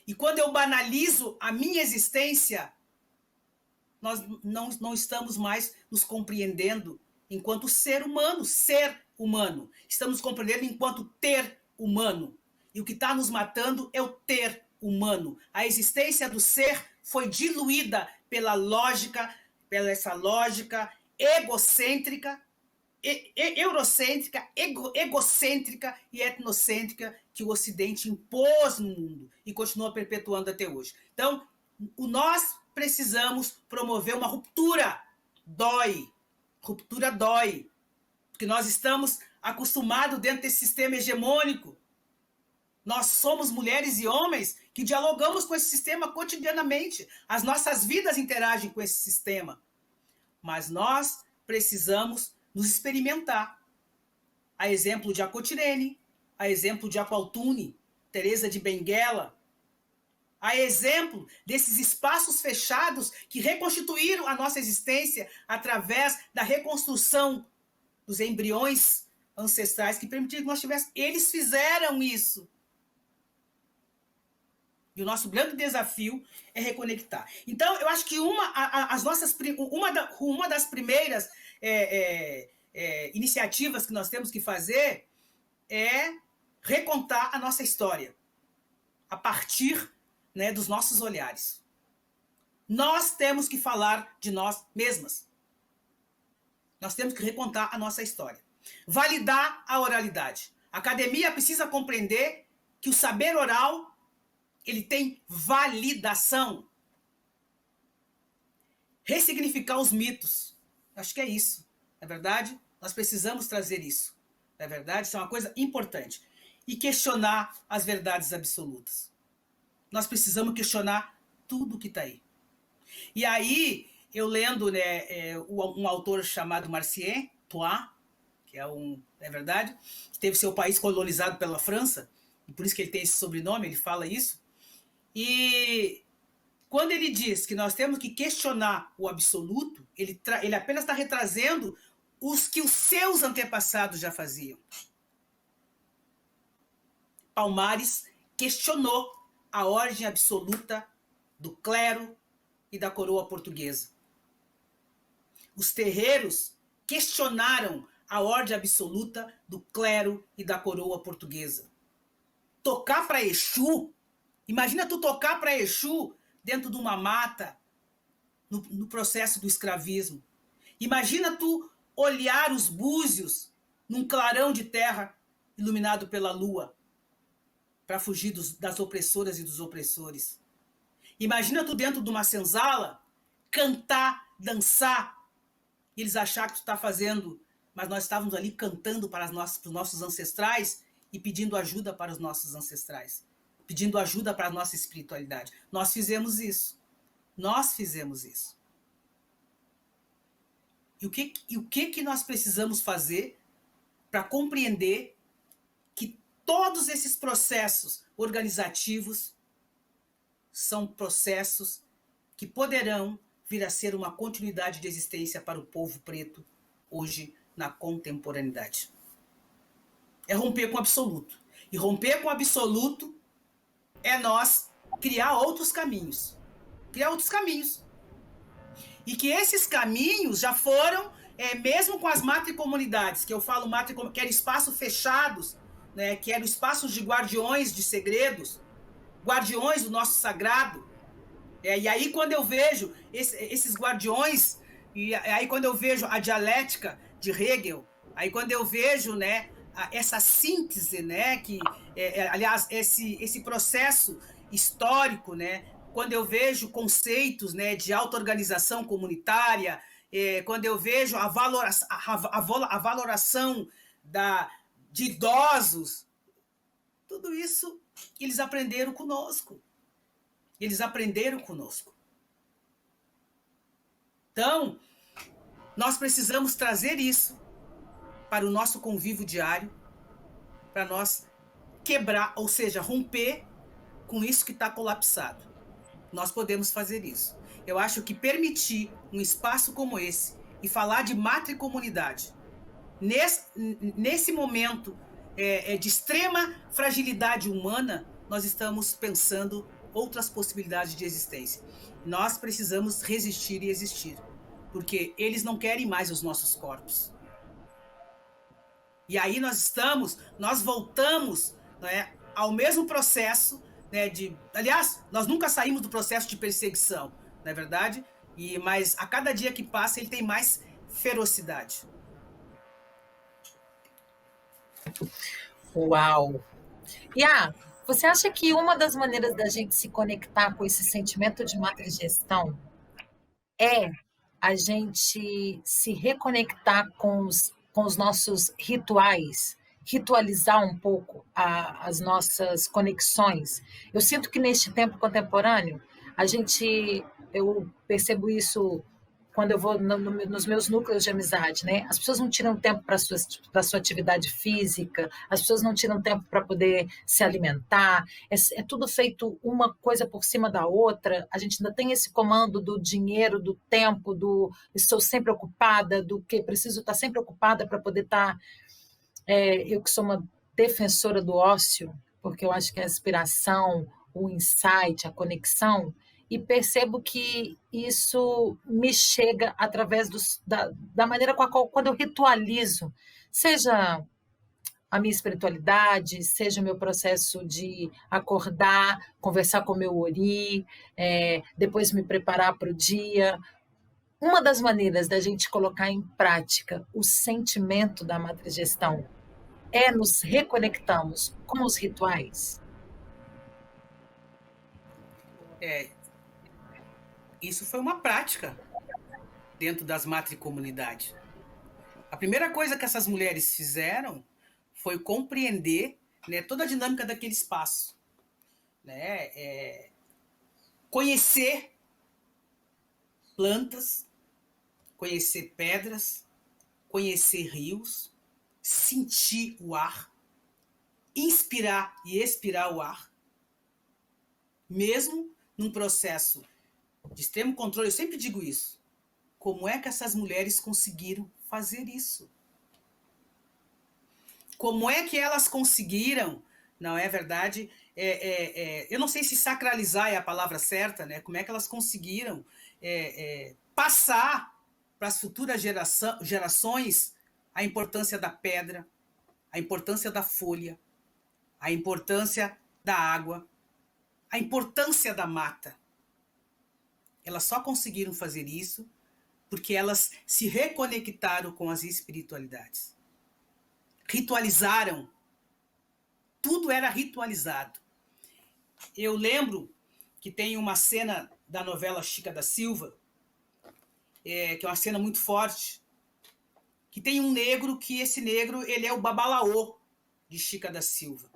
E quando eu banalizo a minha existência, nós não estamos mais nos compreendendo enquanto ser humano. Estamos compreendendo enquanto ter humano. E o que está nos matando é o ter humano. A existência do ser foi diluída pela essa lógica egocêntrica, eurocêntrica, egocêntrica e etnocêntrica que o Ocidente impôs no mundo e continua perpetuando até hoje. Então, nós precisamos promover uma ruptura. Ruptura dói, porque nós estamos acostumados dentro desse sistema hegemônico. Nós somos mulheres e homens que dialogamos com esse sistema cotidianamente. As nossas vidas interagem com esse sistema. Mas nós precisamos nos experimentar. A exemplo de Acotirene, a exemplo de Aqualtune, Teresa de Benguela, a exemplo desses espaços fechados que reconstituíram a nossa existência através da reconstrução dos embriões ancestrais que permitiram que nós tivéssemos. Eles fizeram isso. E o nosso grande desafio é reconectar. Então, eu acho que uma das primeiras iniciativas que nós temos que fazer é recontar a nossa história a partir, né, dos nossos olhares. Nós temos que falar de nós mesmas. Nós temos que recontar a nossa história. Validar a oralidade. A academia precisa compreender que o saber oral ele tem validação. Ressignificar os mitos. Acho que é isso. Na verdade, nós precisamos trazer isso. Na verdade, isso é uma coisa importante. E questionar as verdades absolutas. Nós precisamos questionar tudo que está aí. E aí, eu lendo, né, um autor chamado Marcien Toit, que é verdade, que teve seu país colonizado pela França, e por isso que ele tem esse sobrenome, ele fala isso. E quando ele diz que nós temos que questionar o absoluto, ele apenas está retrazendo os que os seus antepassados já faziam. Palmares questionou a ordem absoluta do clero e da coroa portuguesa. Os terreiros questionaram a ordem absoluta do clero e da coroa portuguesa. Tocar para Exu, imagina tu tocar para Exu dentro de uma mata, no processo do escravismo. Imagina tu olhar os búzios num clarão de terra iluminado pela lua, para fugir das opressoras e dos opressores. Imagina tu dentro de uma senzala, cantar, dançar, e eles acharam que tu está fazendo, mas nós estávamos ali cantando para os nossos ancestrais e pedindo ajuda para os nossos ancestrais, pedindo ajuda para a nossa espiritualidade. Nós fizemos isso. Nós fizemos isso. E o que nós precisamos fazer para compreender que todos esses processos organizativos são processos que poderão vir a ser uma continuidade de existência para o povo preto hoje na contemporaneidade. É romper com o absoluto. E romper com o absoluto é nós criar outros caminhos. Criar outros caminhos. E que esses caminhos já foram, mesmo com as matricomunidades, que eu falo que eram espaços fechados, né, que eram espaços de guardiões de segredos, guardiões do nosso sagrado. E aí quando eu vejo esses guardiões, e aí quando eu vejo a dialética de Hegel, aí quando eu vejo, né, essa síntese, né, aliás, esse processo histórico, né, quando eu vejo conceitos, né, de auto-organização comunitária, quando eu vejo a valoração de idosos, tudo isso eles aprenderam conosco. Eles aprenderam conosco. Então, nós precisamos trazer isso para o nosso convívio diário, para nós quebrar, ou seja, romper com isso que está colapsado. Nós podemos fazer isso. Eu acho que permitir um espaço como esse e falar de matricomunidade, nesse momento de extrema fragilidade humana, nós estamos pensando outras possibilidades de existência. Nós precisamos resistir e existir, porque eles não querem mais os nossos corpos. E aí nós voltamos, né, ao mesmo processo, né, aliás, nós nunca saímos do processo de perseguição, não é verdade? Mas a cada dia que passa ele tem mais ferocidade. Uau! Você acha que uma das maneiras da gente se conectar com esse sentimento de matrigestão é a gente se reconectar com os nossos rituais, ritualizar um pouco as nossas conexões? Eu sinto que neste tempo contemporâneo, eu percebo isso quando eu vou nos meus núcleos de amizade, né? As pessoas não tiram tempo para a sua atividade física, as pessoas não tiram tempo para poder se alimentar, é tudo feito uma coisa por cima da outra, a gente ainda tem esse comando do dinheiro, do tempo, do estou sempre ocupada, do que preciso estar sempre ocupada para poder estar... eu que sou uma defensora do ócio, porque eu acho que a inspiração, o insight, a conexão, e percebo que isso me chega através da maneira com a qual, quando eu ritualizo, seja a minha espiritualidade, seja o meu processo de acordar, conversar com o meu ori, depois me preparar para o dia. Uma das maneiras da gente colocar em prática o sentimento da matrigestão é nos reconectarmos com os rituais. Isso foi uma prática dentro das matricomunidades. A primeira coisa que essas mulheres fizeram foi compreender, né, toda a dinâmica daquele espaço, né, conhecer plantas, conhecer pedras, conhecer rios, sentir o ar, inspirar e expirar o ar, mesmo num processo de extremo controle. Eu sempre digo isso. Como é que essas mulheres conseguiram fazer isso? Como é que elas conseguiram, não é verdade? Eu não sei se sacralizar é a palavra certa, né? Como é que elas conseguiram passar para as futuras gerações a importância da pedra, a importância da folha, a importância da água, a importância da mata. Elas só conseguiram fazer isso porque elas se reconectaram com as espiritualidades. Ritualizaram. Tudo era ritualizado. Eu lembro que tem uma cena da novela Chica da Silva, que é uma cena muito forte, que tem um negro, que esse negro ele é o babalaô de Chica da Silva.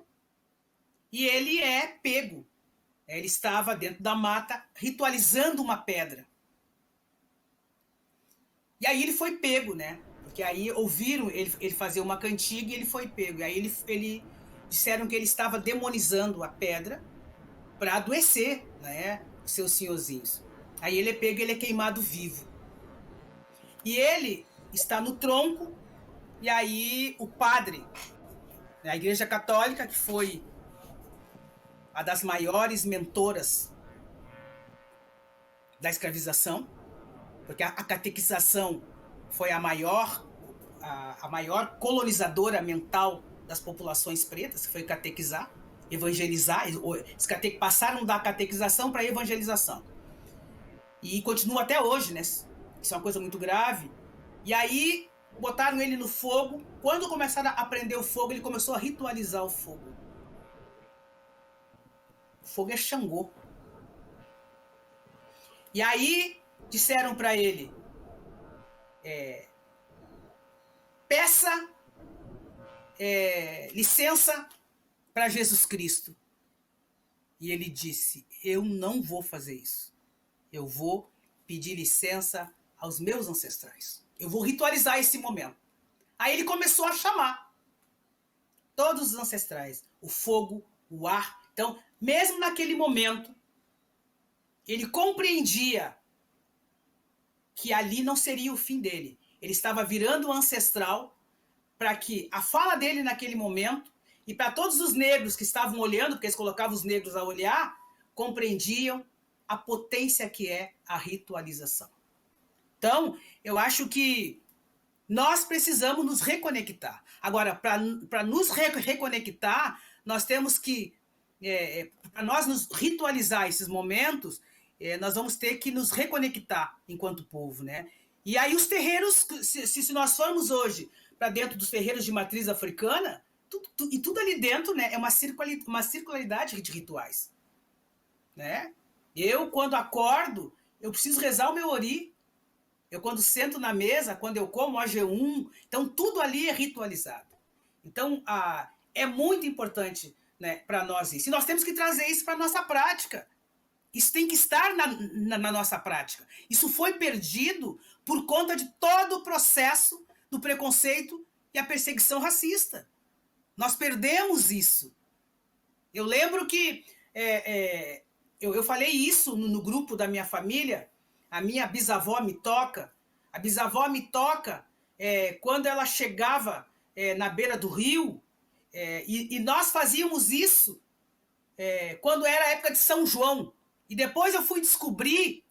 E ele é pego. Ele estava dentro da mata ritualizando uma pedra. E aí ele foi pego, né? Porque aí ouviram ele fazer uma cantiga e ele foi pego. E aí ele disseram que ele estava demonizando a pedra para adoecer, né, os seus senhorzinhos. Aí ele é pego, ele é queimado vivo. E ele está no tronco, e aí o padre, né, a Igreja Católica, que foi a das maiores mentoras da escravização, porque a catequização foi a maior colonizadora mental das populações pretas, que foi catequizar, evangelizar, passaram da catequização para a evangelização. E continua até hoje, né? Isso é uma coisa muito grave. E aí botaram ele no fogo. Quando começaram a aprender o fogo, ele começou a ritualizar o fogo. O fogo é Xangô. E aí disseram para ele, peça licença para Jesus Cristo. E ele disse, eu não vou fazer isso. Eu vou pedir licença aos meus ancestrais. Eu vou ritualizar esse momento. Aí ele começou a chamar todos os ancestrais, o fogo, o ar. Então, mesmo naquele momento, ele compreendia que ali não seria o fim dele. Ele estava virando o ancestral para que a fala dele naquele momento, e para todos os negros que estavam olhando, porque eles colocavam os negros a olhar, compreendiam a potência que é a ritualização. Então, eu acho que nós precisamos nos reconectar. Agora, para nos reconectar, nós temos que, para nós nos ritualizar esses momentos, nós vamos ter que nos reconectar enquanto povo, né? E aí os terreiros, se nós formos hoje para dentro dos terreiros de matriz africana, tudo ali dentro, né, é uma circularidade de rituais, né? Eu, quando acordo, eu preciso rezar o meu ori. Eu, quando sento na mesa, quando eu como a G1, então tudo ali é ritualizado. Então, é muito importante, né, para nós isso. E nós temos que trazer isso para a nossa prática. Isso tem que estar na nossa prática. Isso foi perdido por conta de todo o processo do preconceito e a perseguição racista. Nós perdemos isso. Eu lembro que eu falei isso no grupo da minha família. A minha bisavó me toca. A bisavó me toca quando ela chegava na beira do rio, e nós fazíamos isso quando era a época de São João. E depois eu fui descobrir,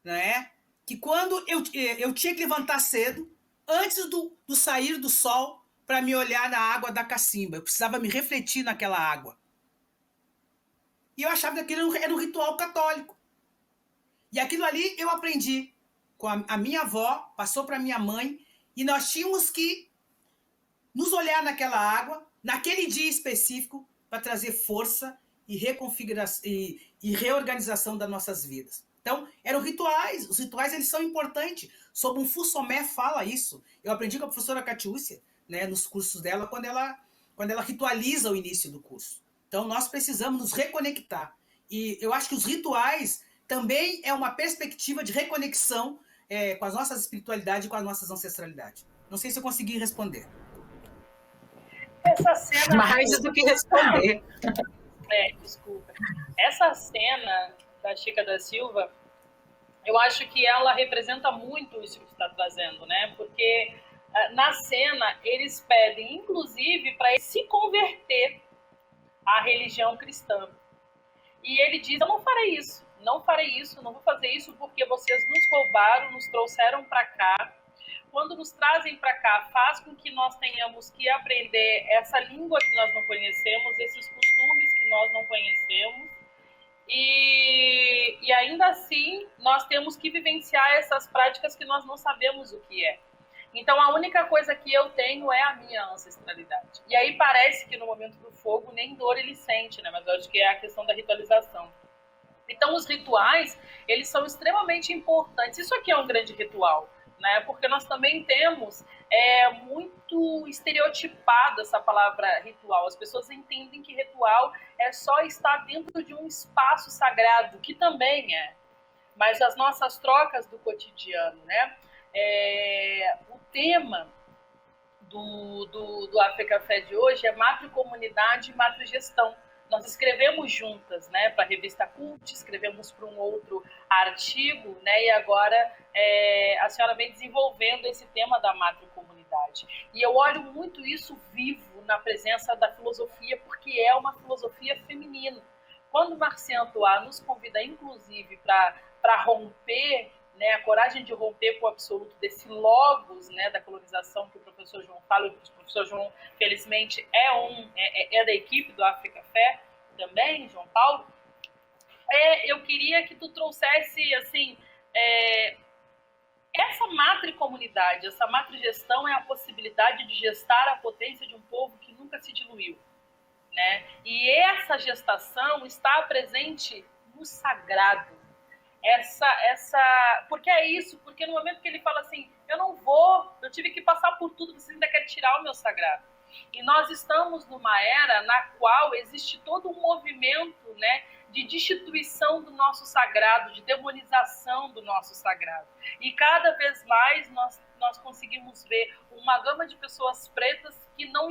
né, que quando eu tinha que levantar cedo, antes do sair do sol, para me olhar na água da cacimba. Eu precisava me refletir naquela água. E eu achava que aquilo era um ritual católico. E aquilo ali eu aprendi com a minha avó, passou para minha mãe, e nós tínhamos que nos olhar naquela água, naquele dia específico, para trazer força e reconfiguração e reorganização das nossas vidas. Então, eram rituais. Os rituais, eles são importantes. Sob um Fussomé fala isso. Eu aprendi com a professora Catiúcia, né, nos cursos dela, quando ela ritualiza o início do curso. Então, nós precisamos nos reconectar. E eu acho que os rituais também é uma perspectiva de reconexão com as nossas espiritualidades e com as nossas ancestralidades. Não sei se eu consegui responder. Essa cena... Mais do que responder. Desculpa. Essa cena da Chica da Silva, eu acho que ela representa muito isso que você está trazendo, né? Porque na cena eles pedem, inclusive, para ele se converter à religião cristã. E ele diz: eu não farei isso, não vou fazer isso porque vocês nos roubaram, nos trouxeram para cá. Quando nos trazem para cá, faz com que nós tenhamos que aprender essa língua que nós não conhecemos, esses costumes que nós não conhecemos. E ainda assim, nós temos que vivenciar essas práticas que nós não sabemos o que é. Então, a única coisa que eu tenho é a minha ancestralidade. E aí parece que no momento do fogo nem dor ele sente, né? Mas eu acho que é a questão da ritualização. Então, os rituais, eles são extremamente importantes. Isso aqui é um grande ritual, né? Porque nós também temos muito estereotipada essa palavra ritual. As pessoas entendem que ritual é só estar dentro de um espaço sagrado, que também é. Mas as nossas trocas do cotidiano, né? O tema do África Café de hoje é matricomunidade e matrigestão. Nós escrevemos juntas, né, para a revista Cult, escrevemos para um outro artigo, né, e agora a senhora vem desenvolvendo esse tema da matricomunidade. E eu olho muito isso vivo na presença da filosofia, porque é uma filosofia feminina. Quando Marcian Antoine nos convida, inclusive, para romper, né, a coragem de romper com o absoluto desse logos, né, da colonização que o professor João fala, o professor João, felizmente, é da equipe do África Café também, João Paulo. Eu queria que tu trouxesse, assim, essa matricomunidade, essa matrigestão é a possibilidade de gestar a potência de um povo que nunca se diluiu, né? E essa gestação está presente no sagrado. Porque é isso, porque no momento que ele fala assim, eu tive que passar por tudo, vocês ainda querem tirar o meu sagrado. E nós estamos numa era na qual existe todo um movimento, né, de destituição do nosso sagrado, de demonização do nosso sagrado. E cada vez mais nós conseguimos ver uma gama de pessoas pretas que não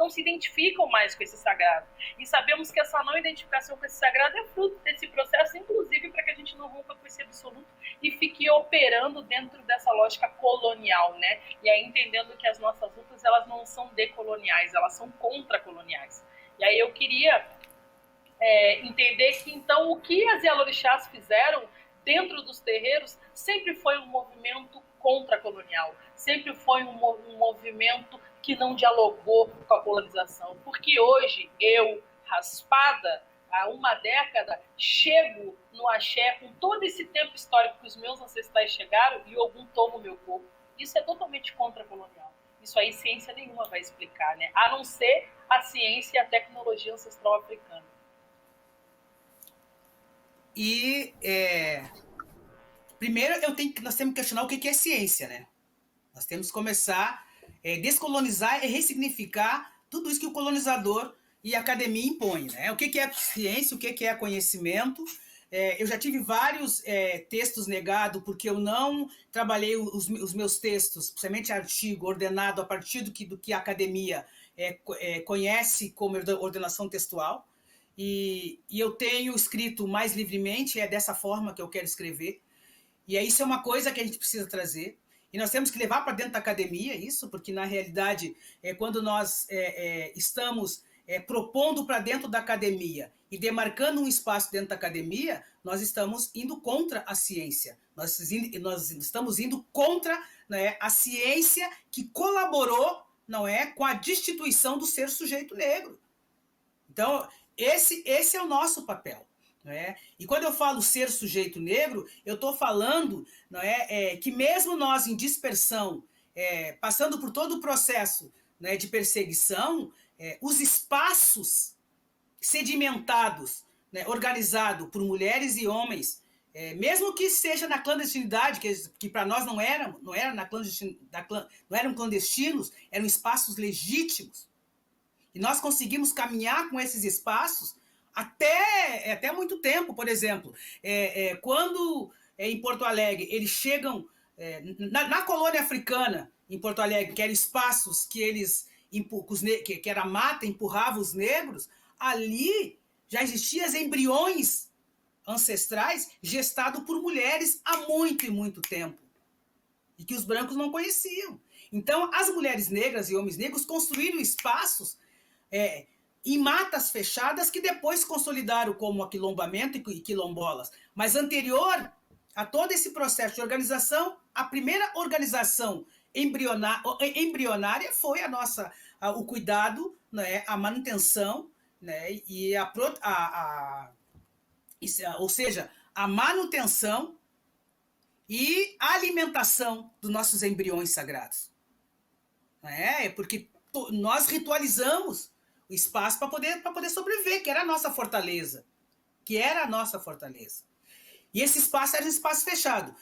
se identificam mais com esse sagrado. E sabemos que essa não identificação com esse sagrado é fruto desse processo, inclusive para que a gente não rompa com esse absoluto e fique operando dentro dessa lógica colonial, né? E aí entendendo que as nossas lutas, elas não são decoloniais, elas são contracoloniais. E aí eu queria entender que, então, o que as Yalorixás fizeram dentro dos terreiros sempre foi um movimento contracolonial, sempre foi um movimento que não dialogou com a colonização. Porque hoje, eu, raspada, há uma década, chego no axé com todo esse tempo histórico que os meus ancestrais chegaram e Ogum toma o meu corpo. Isso é totalmente contracolonial. Isso aí ciência nenhuma vai explicar, né? A não ser a ciência e a tecnologia ancestral africana. E primeiro nós temos que questionar o que é ciência, né? Nós temos que começar a descolonizar e ressignificar tudo isso que o colonizador e a academia impõem, né? O que é ciência, o que é conhecimento. Eu já tive vários textos negados porque eu não trabalhei os meus textos, principalmente artigo, ordenado a partir do que a academia conhece como ordenação textual. E eu tenho escrito mais livremente, é dessa forma que eu quero escrever. E isso é uma coisa que a gente precisa trazer. E nós temos que levar para dentro da academia isso, porque, na realidade, quando nós estamos propondo para dentro da academia e demarcando um espaço dentro da academia, nós estamos indo contra a ciência. Nós estamos indo contra, né, a ciência que colaborou, não é, com a destituição do ser sujeito negro. Então, esse é o nosso papel. Não é? E quando eu falo ser sujeito negro, eu estou falando, não que mesmo nós em dispersão, passando por todo o processo, né, de perseguição, os espaços sedimentados, né, organizado por mulheres e homens, mesmo que seja na clandestinidade, que para nós não eram não eram clandestinos, eram espaços legítimos. E nós conseguimos caminhar com esses espaços até muito tempo. Por exemplo, quando em Porto Alegre eles chegam na colônia africana, em Porto Alegre, que eram espaços que eles que era mata, empurrava os negros, ali já existiam embriões ancestrais gestados por mulheres há muito e muito tempo, e que os brancos não conheciam. Então, as mulheres negras e homens negros construíram espaços em matas fechadas que depois se consolidaram como aquilombamento e quilombolas. Mas anterior a todo esse processo de organização, a primeira organização embrionária foi o cuidado, né, a manutenção, né, e ou seja, a manutenção e a alimentação dos nossos embriões sagrados. Porque nós ritualizamos o espaço para poder sobreviver, que era a nossa fortaleza. E esse espaço era um espaço fechado.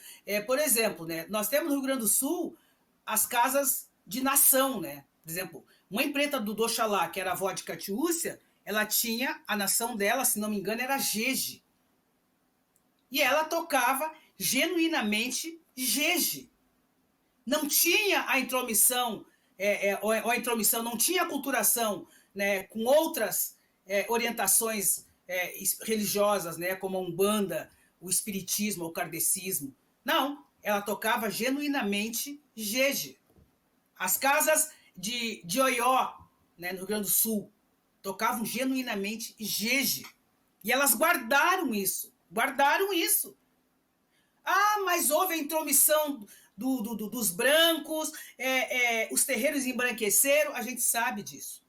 Por exemplo, né, nós temos no Rio Grande do Sul as casas de nação. Né? Por exemplo, Mãe Preta do Doxalá, que era a avó de Catiúcia, ela tinha, a nação dela, se não me engano, era Jeje. E ela tocava genuinamente Jeje. Não tinha a intromissão, não tinha aculturação, né, com outras orientações religiosas, né, como a Umbanda, o Espiritismo, o Kardecismo. Não, ela tocava genuinamente Jeje. As casas de Oió, né, no Rio Grande do Sul, tocavam genuinamente Jeje. E elas guardaram isso. Ah, mas houve a intromissão dos brancos, os terreiros embranqueceram, a gente sabe disso.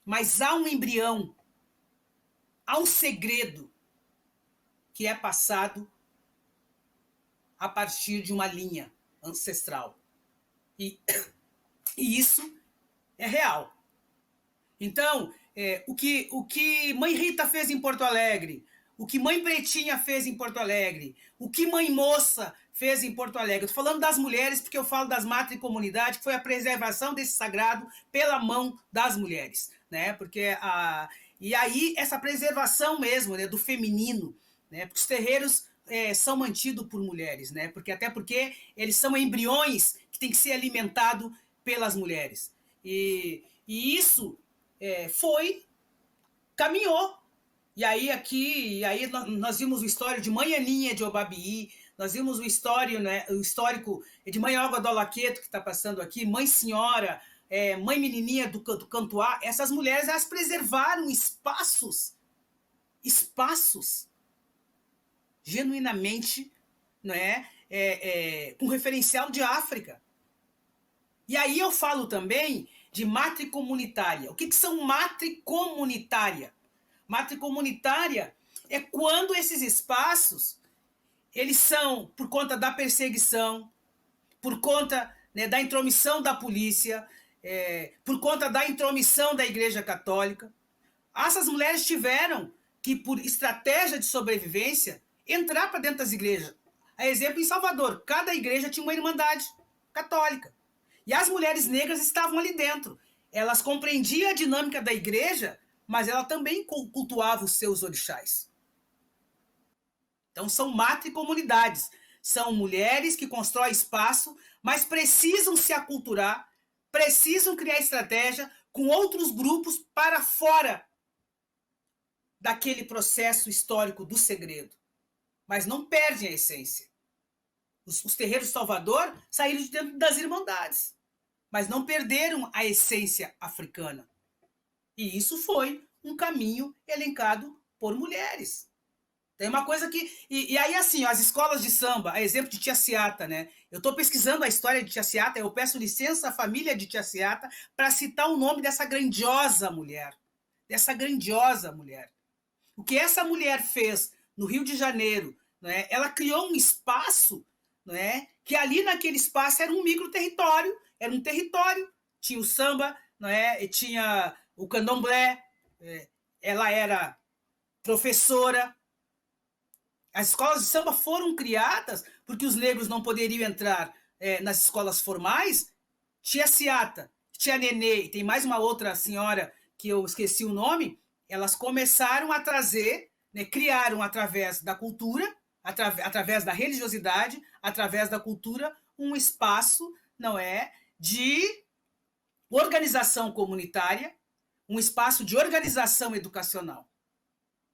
Mas há um embrião, há um segredo que é passado a partir de uma linha ancestral. E isso é real. Então, o que Mãe Rita fez em Porto Alegre, o que Mãe Pretinha fez em Porto Alegre, o que Mãe Moça fez em Porto Alegre. Estou falando das mulheres porque eu falo das matricomunidades, que foi a preservação desse sagrado pela mão das mulheres. Né? E aí, essa preservação mesmo, né, do feminino, né? Porque os terreiros são mantidos por mulheres, né? Até porque eles são embriões que têm que ser alimentados pelas mulheres. E isso caminhou. E aí nós vimos o histórico de Mãe Aninha de Obabií, nós vimos o histórico de Mãe Olga do Alaqueto, que está passando aqui, Mãe Senhora, Mãe Menininha do Cantuá. Essas mulheres, elas preservaram espaços genuinamente, né, com referencial de África. E aí eu falo também de matricomunitária. O que são matricomunitária? Matricomunitária é quando esses espaços, eles são por conta da perseguição, por conta, né, da intromissão da polícia, por conta da intromissão da Igreja Católica. Essas mulheres tiveram que, por estratégia de sobrevivência, entrar para dentro das igrejas. A exemplo, em Salvador, cada igreja tinha uma irmandade católica. E as mulheres negras estavam ali dentro. Elas compreendiam a dinâmica da igreja, mas ela também cultuava os seus orixás. Então, são matricomunidades. São mulheres que constroem espaço, mas precisam se aculturar, precisam criar estratégia com outros grupos para fora daquele processo histórico do segredo. Mas não perdem a essência. Os terreiros de Salvador saíram de dentro das irmandades, mas não perderam a essência africana. E isso foi um caminho elencado por mulheres. Tem uma coisa que... E aí, assim, as escolas de samba, a exemplo de Tia Ciata, né? Eu estou pesquisando a história de Tia Ciata, eu peço licença à família de Tia Ciata para citar o nome dessa grandiosa mulher. O que essa mulher fez no Rio de Janeiro, né? Ela criou um espaço, né? Que ali naquele espaço era um micro-território, era um território. Tinha o samba, né? E tinha o candomblé, ela era professora. As escolas de samba foram criadas porque os negros não poderiam entrar nas escolas formais. Tia Ciata, tia Nenê, e tem mais uma outra senhora que eu esqueci o nome, elas começaram a trazer, né, criaram através da cultura, através da religiosidade, através da cultura, um espaço, não é, de organização comunitária, um espaço de organização educacional.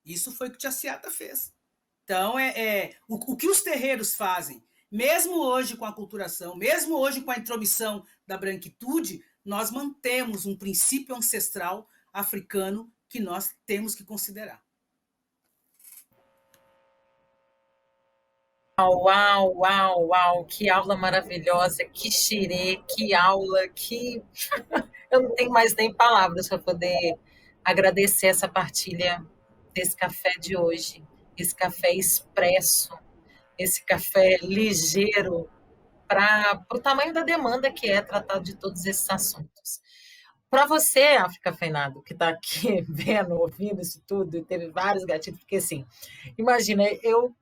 Isso foi o que Tia Ciata fez. Então, o que os terreiros fazem, mesmo hoje com a aculturação, mesmo hoje com a intromissão da branquitude, nós mantemos um princípio ancestral africano que nós temos que considerar. Uau, uau, uau, que aula maravilhosa, que xirê, que aula, que... Eu não tenho mais nem palavras para poder agradecer essa partilha desse café de hoje, esse café expresso, esse café ligeiro para o tamanho da demanda que é tratar de todos esses assuntos. Para você, África Feinado, que está aqui vendo, ouvindo isso tudo, e teve vários gatilhos, porque assim, imagina, eu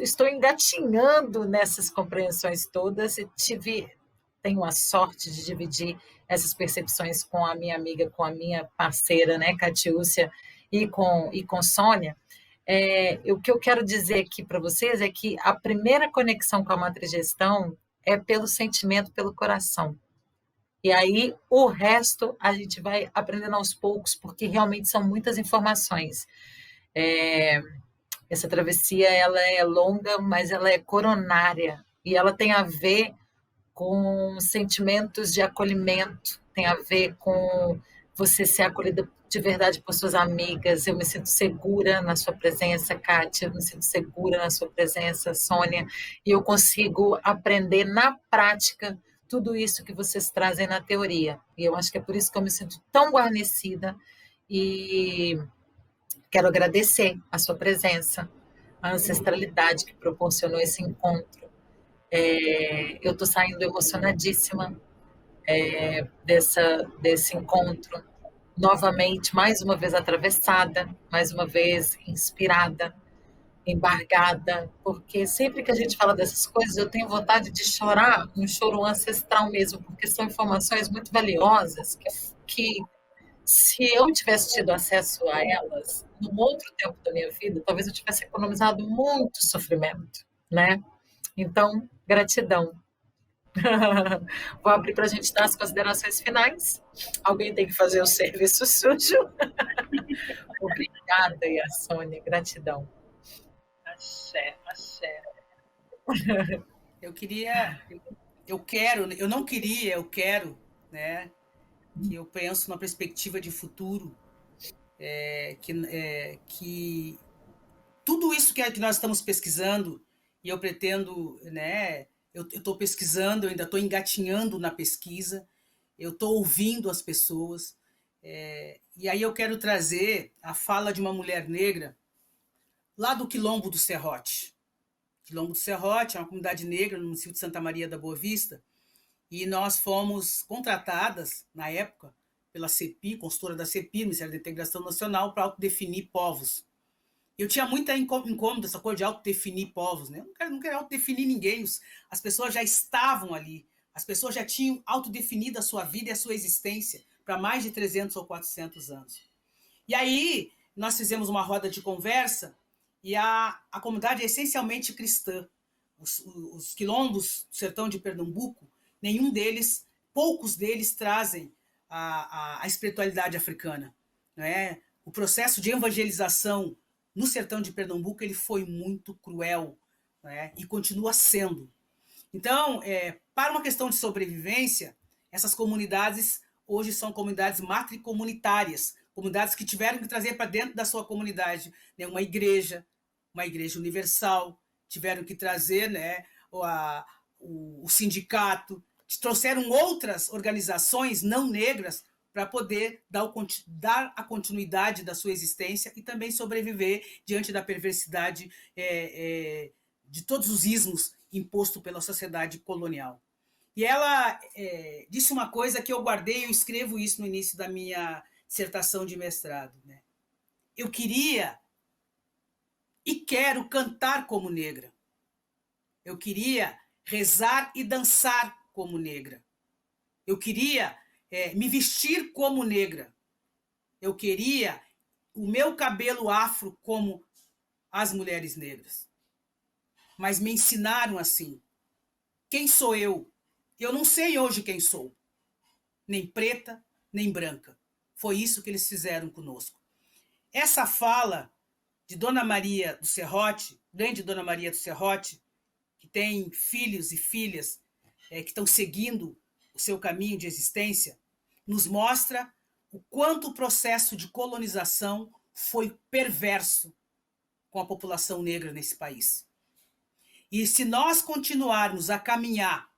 estou engatinhando nessas compreensões todas e tenho a sorte de dividir essas percepções com a minha amiga, com a minha parceira, né, Catiúcia, e com Sônia. O que eu quero dizer aqui para vocês é que a primeira conexão com a matrigestão é pelo sentimento, pelo coração. E aí, o resto, a gente vai aprendendo aos poucos, porque realmente são muitas informações. Essa travessia, ela é longa, mas ela é coronária. E ela tem a ver com sentimentos de acolhimento, tem a ver com você ser acolhida de verdade por suas amigas. Eu me sinto segura na sua presença, Kátia, eu me sinto segura na sua presença, Sônia, e eu consigo aprender na prática tudo isso que vocês trazem na teoria. E eu acho que é por isso que eu me sinto tão guarnecida e quero agradecer a sua presença, a ancestralidade que proporcionou esse encontro. Eu estou saindo emocionadíssima desse encontro, novamente, mais uma vez atravessada, mais uma vez inspirada, embargada, porque sempre que a gente fala dessas coisas, eu tenho vontade de chorar, um choro ancestral mesmo, porque são informações muito valiosas que se eu tivesse tido acesso a elas num outro tempo da minha vida, talvez eu tivesse economizado muito sofrimento, né? Então, gratidão. Vou abrir para a gente dar as considerações finais. Alguém tem que fazer o serviço sujo. Obrigada, Sônia. Gratidão. Axé, axé. Eu quero, né? Que eu penso numa perspectiva de futuro, que tudo isso que nós estamos pesquisando, e eu pretendo, né? Eu estou pesquisando, eu ainda estou engatinhando na pesquisa, eu estou ouvindo as pessoas, e aí eu quero trazer a fala de uma mulher negra lá do Quilombo do Serrote. Quilombo do Serrote é uma comunidade negra no município de Santa Maria da Boa Vista, e nós fomos contratadas, na época, pela CEPI, consultora da CEPI, Ministério da Integração Nacional, para autodefinir povos. Eu tinha muita incômodo essa coisa de autodefinir povos, né? Eu não quero autodefinir ninguém, as pessoas já estavam ali, as pessoas já tinham autodefinido a sua vida e a sua existência para mais de 300 ou 400 anos. E aí, nós fizemos uma roda de conversa, e a comunidade é essencialmente cristã. Os quilombos do sertão de Pernambuco, poucos deles trazem a espiritualidade africana. Não é? O processo de evangelização no sertão de Pernambuco ele foi muito cruel, não é? E continua sendo. Então, para uma questão de sobrevivência, essas comunidades hoje são comunidades matricomunitárias, comunidades que tiveram que trazer para dentro da sua comunidade, né, uma igreja universal, tiveram que trazer, né, o sindicato, trouxeram outras organizações não negras para poder dar a continuidade da sua existência e também sobreviver diante da perversidade de todos os ismos impostos pela sociedade colonial. E ela disse uma coisa que eu guardei, eu escrevo isso no início da minha dissertação de mestrado, né? Eu queria e quero cantar como negra. Eu queria rezar e dançar como negra. Eu queria me vestir como negra. Eu queria o meu cabelo afro como as mulheres negras. Mas me ensinaram assim. Quem sou eu? Eu não sei hoje quem sou. Nem preta, nem branca. Foi isso que eles fizeram conosco. Essa fala de Dona Maria do Serrote, grande Dona Maria do Serrote, que tem filhos e filhas que estão seguindo o seu caminho de existência, nos mostra o quanto o processo de colonização foi perverso com a população negra nesse país. E se nós continuarmos a caminhar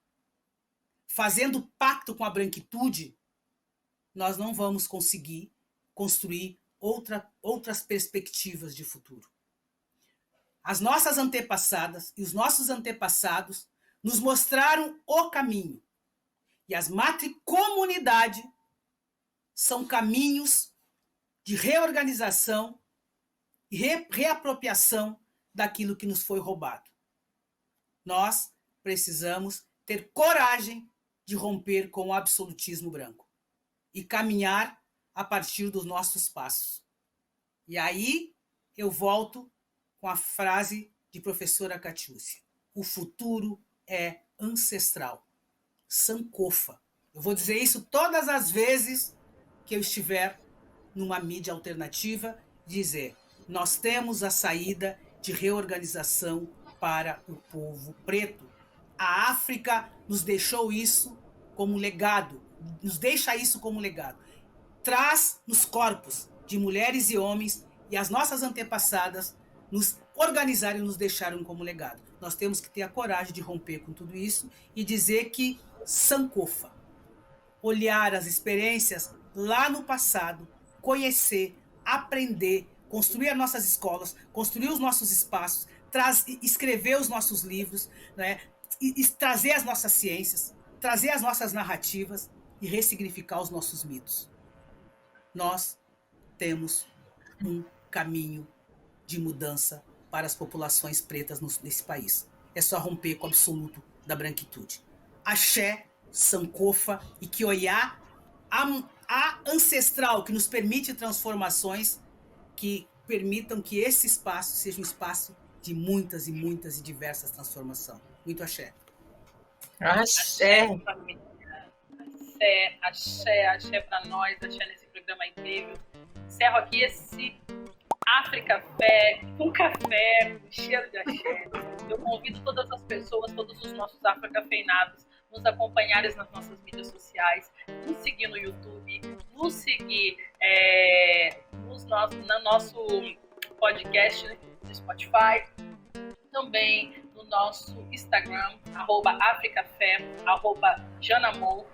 fazendo pacto com a branquitude, nós não vamos conseguir construir outras perspectivas de futuro. As nossas antepassadas e os nossos antepassados nos mostraram o caminho. E as matricomunidades são caminhos de reorganização e reapropriação daquilo que nos foi roubado. Nós precisamos ter coragem de romper com o absolutismo branco e caminhar a partir dos nossos passos. E aí eu volto com a frase de professora Catiúcia. O futuro é ancestral. Sankofa. Eu vou dizer isso todas as vezes que eu estiver numa mídia alternativa, dizer, nós temos a saída de reorganização para o povo preto. A África nos deixou isso como legado, nos deixa isso como legado. Traz nos corpos de mulheres e homens e as nossas antepassadas nos organizaram e nos deixaram como legado. Nós temos que ter a coragem de romper com tudo isso e dizer que Sankofa, olhar as experiências lá no passado, conhecer, aprender, construir as nossas escolas, construir os nossos espaços, escrever os nossos livros, né? E trazer as nossas ciências, trazer as nossas narrativas e ressignificar os nossos mitos. Nós temos um caminho de mudança para as populações pretas nesse país. É só romper com o absoluto da branquitude. Axé, Sankofa e Kioiá, a ancestral que nos permite transformações que permitam que esse espaço seja um espaço de muitas e muitas e diversas transformações. Muito axé. Axé. Axé para nós, axé nesse programa incrível. Encerro aqui esse África Fé, com café, com cheiro de axé. Eu convido todas as pessoas, todos os nossos africafeinados, nos acompanharem nas nossas mídias sociais, nos seguir no YouTube, nos seguir no nosso podcast no Spotify, também no nosso Instagram, @africafé, @janamou,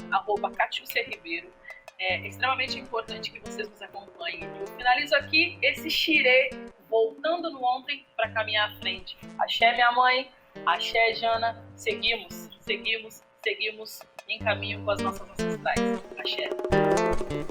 @Catiúcia Ribeiro. É extremamente importante que vocês nos acompanhem. Eu finalizo aqui esse xirê, voltando no ontem para caminhar à frente. Axé, minha mãe, axé, Jana, seguimos em caminho com as nossas ancestrais. Axé.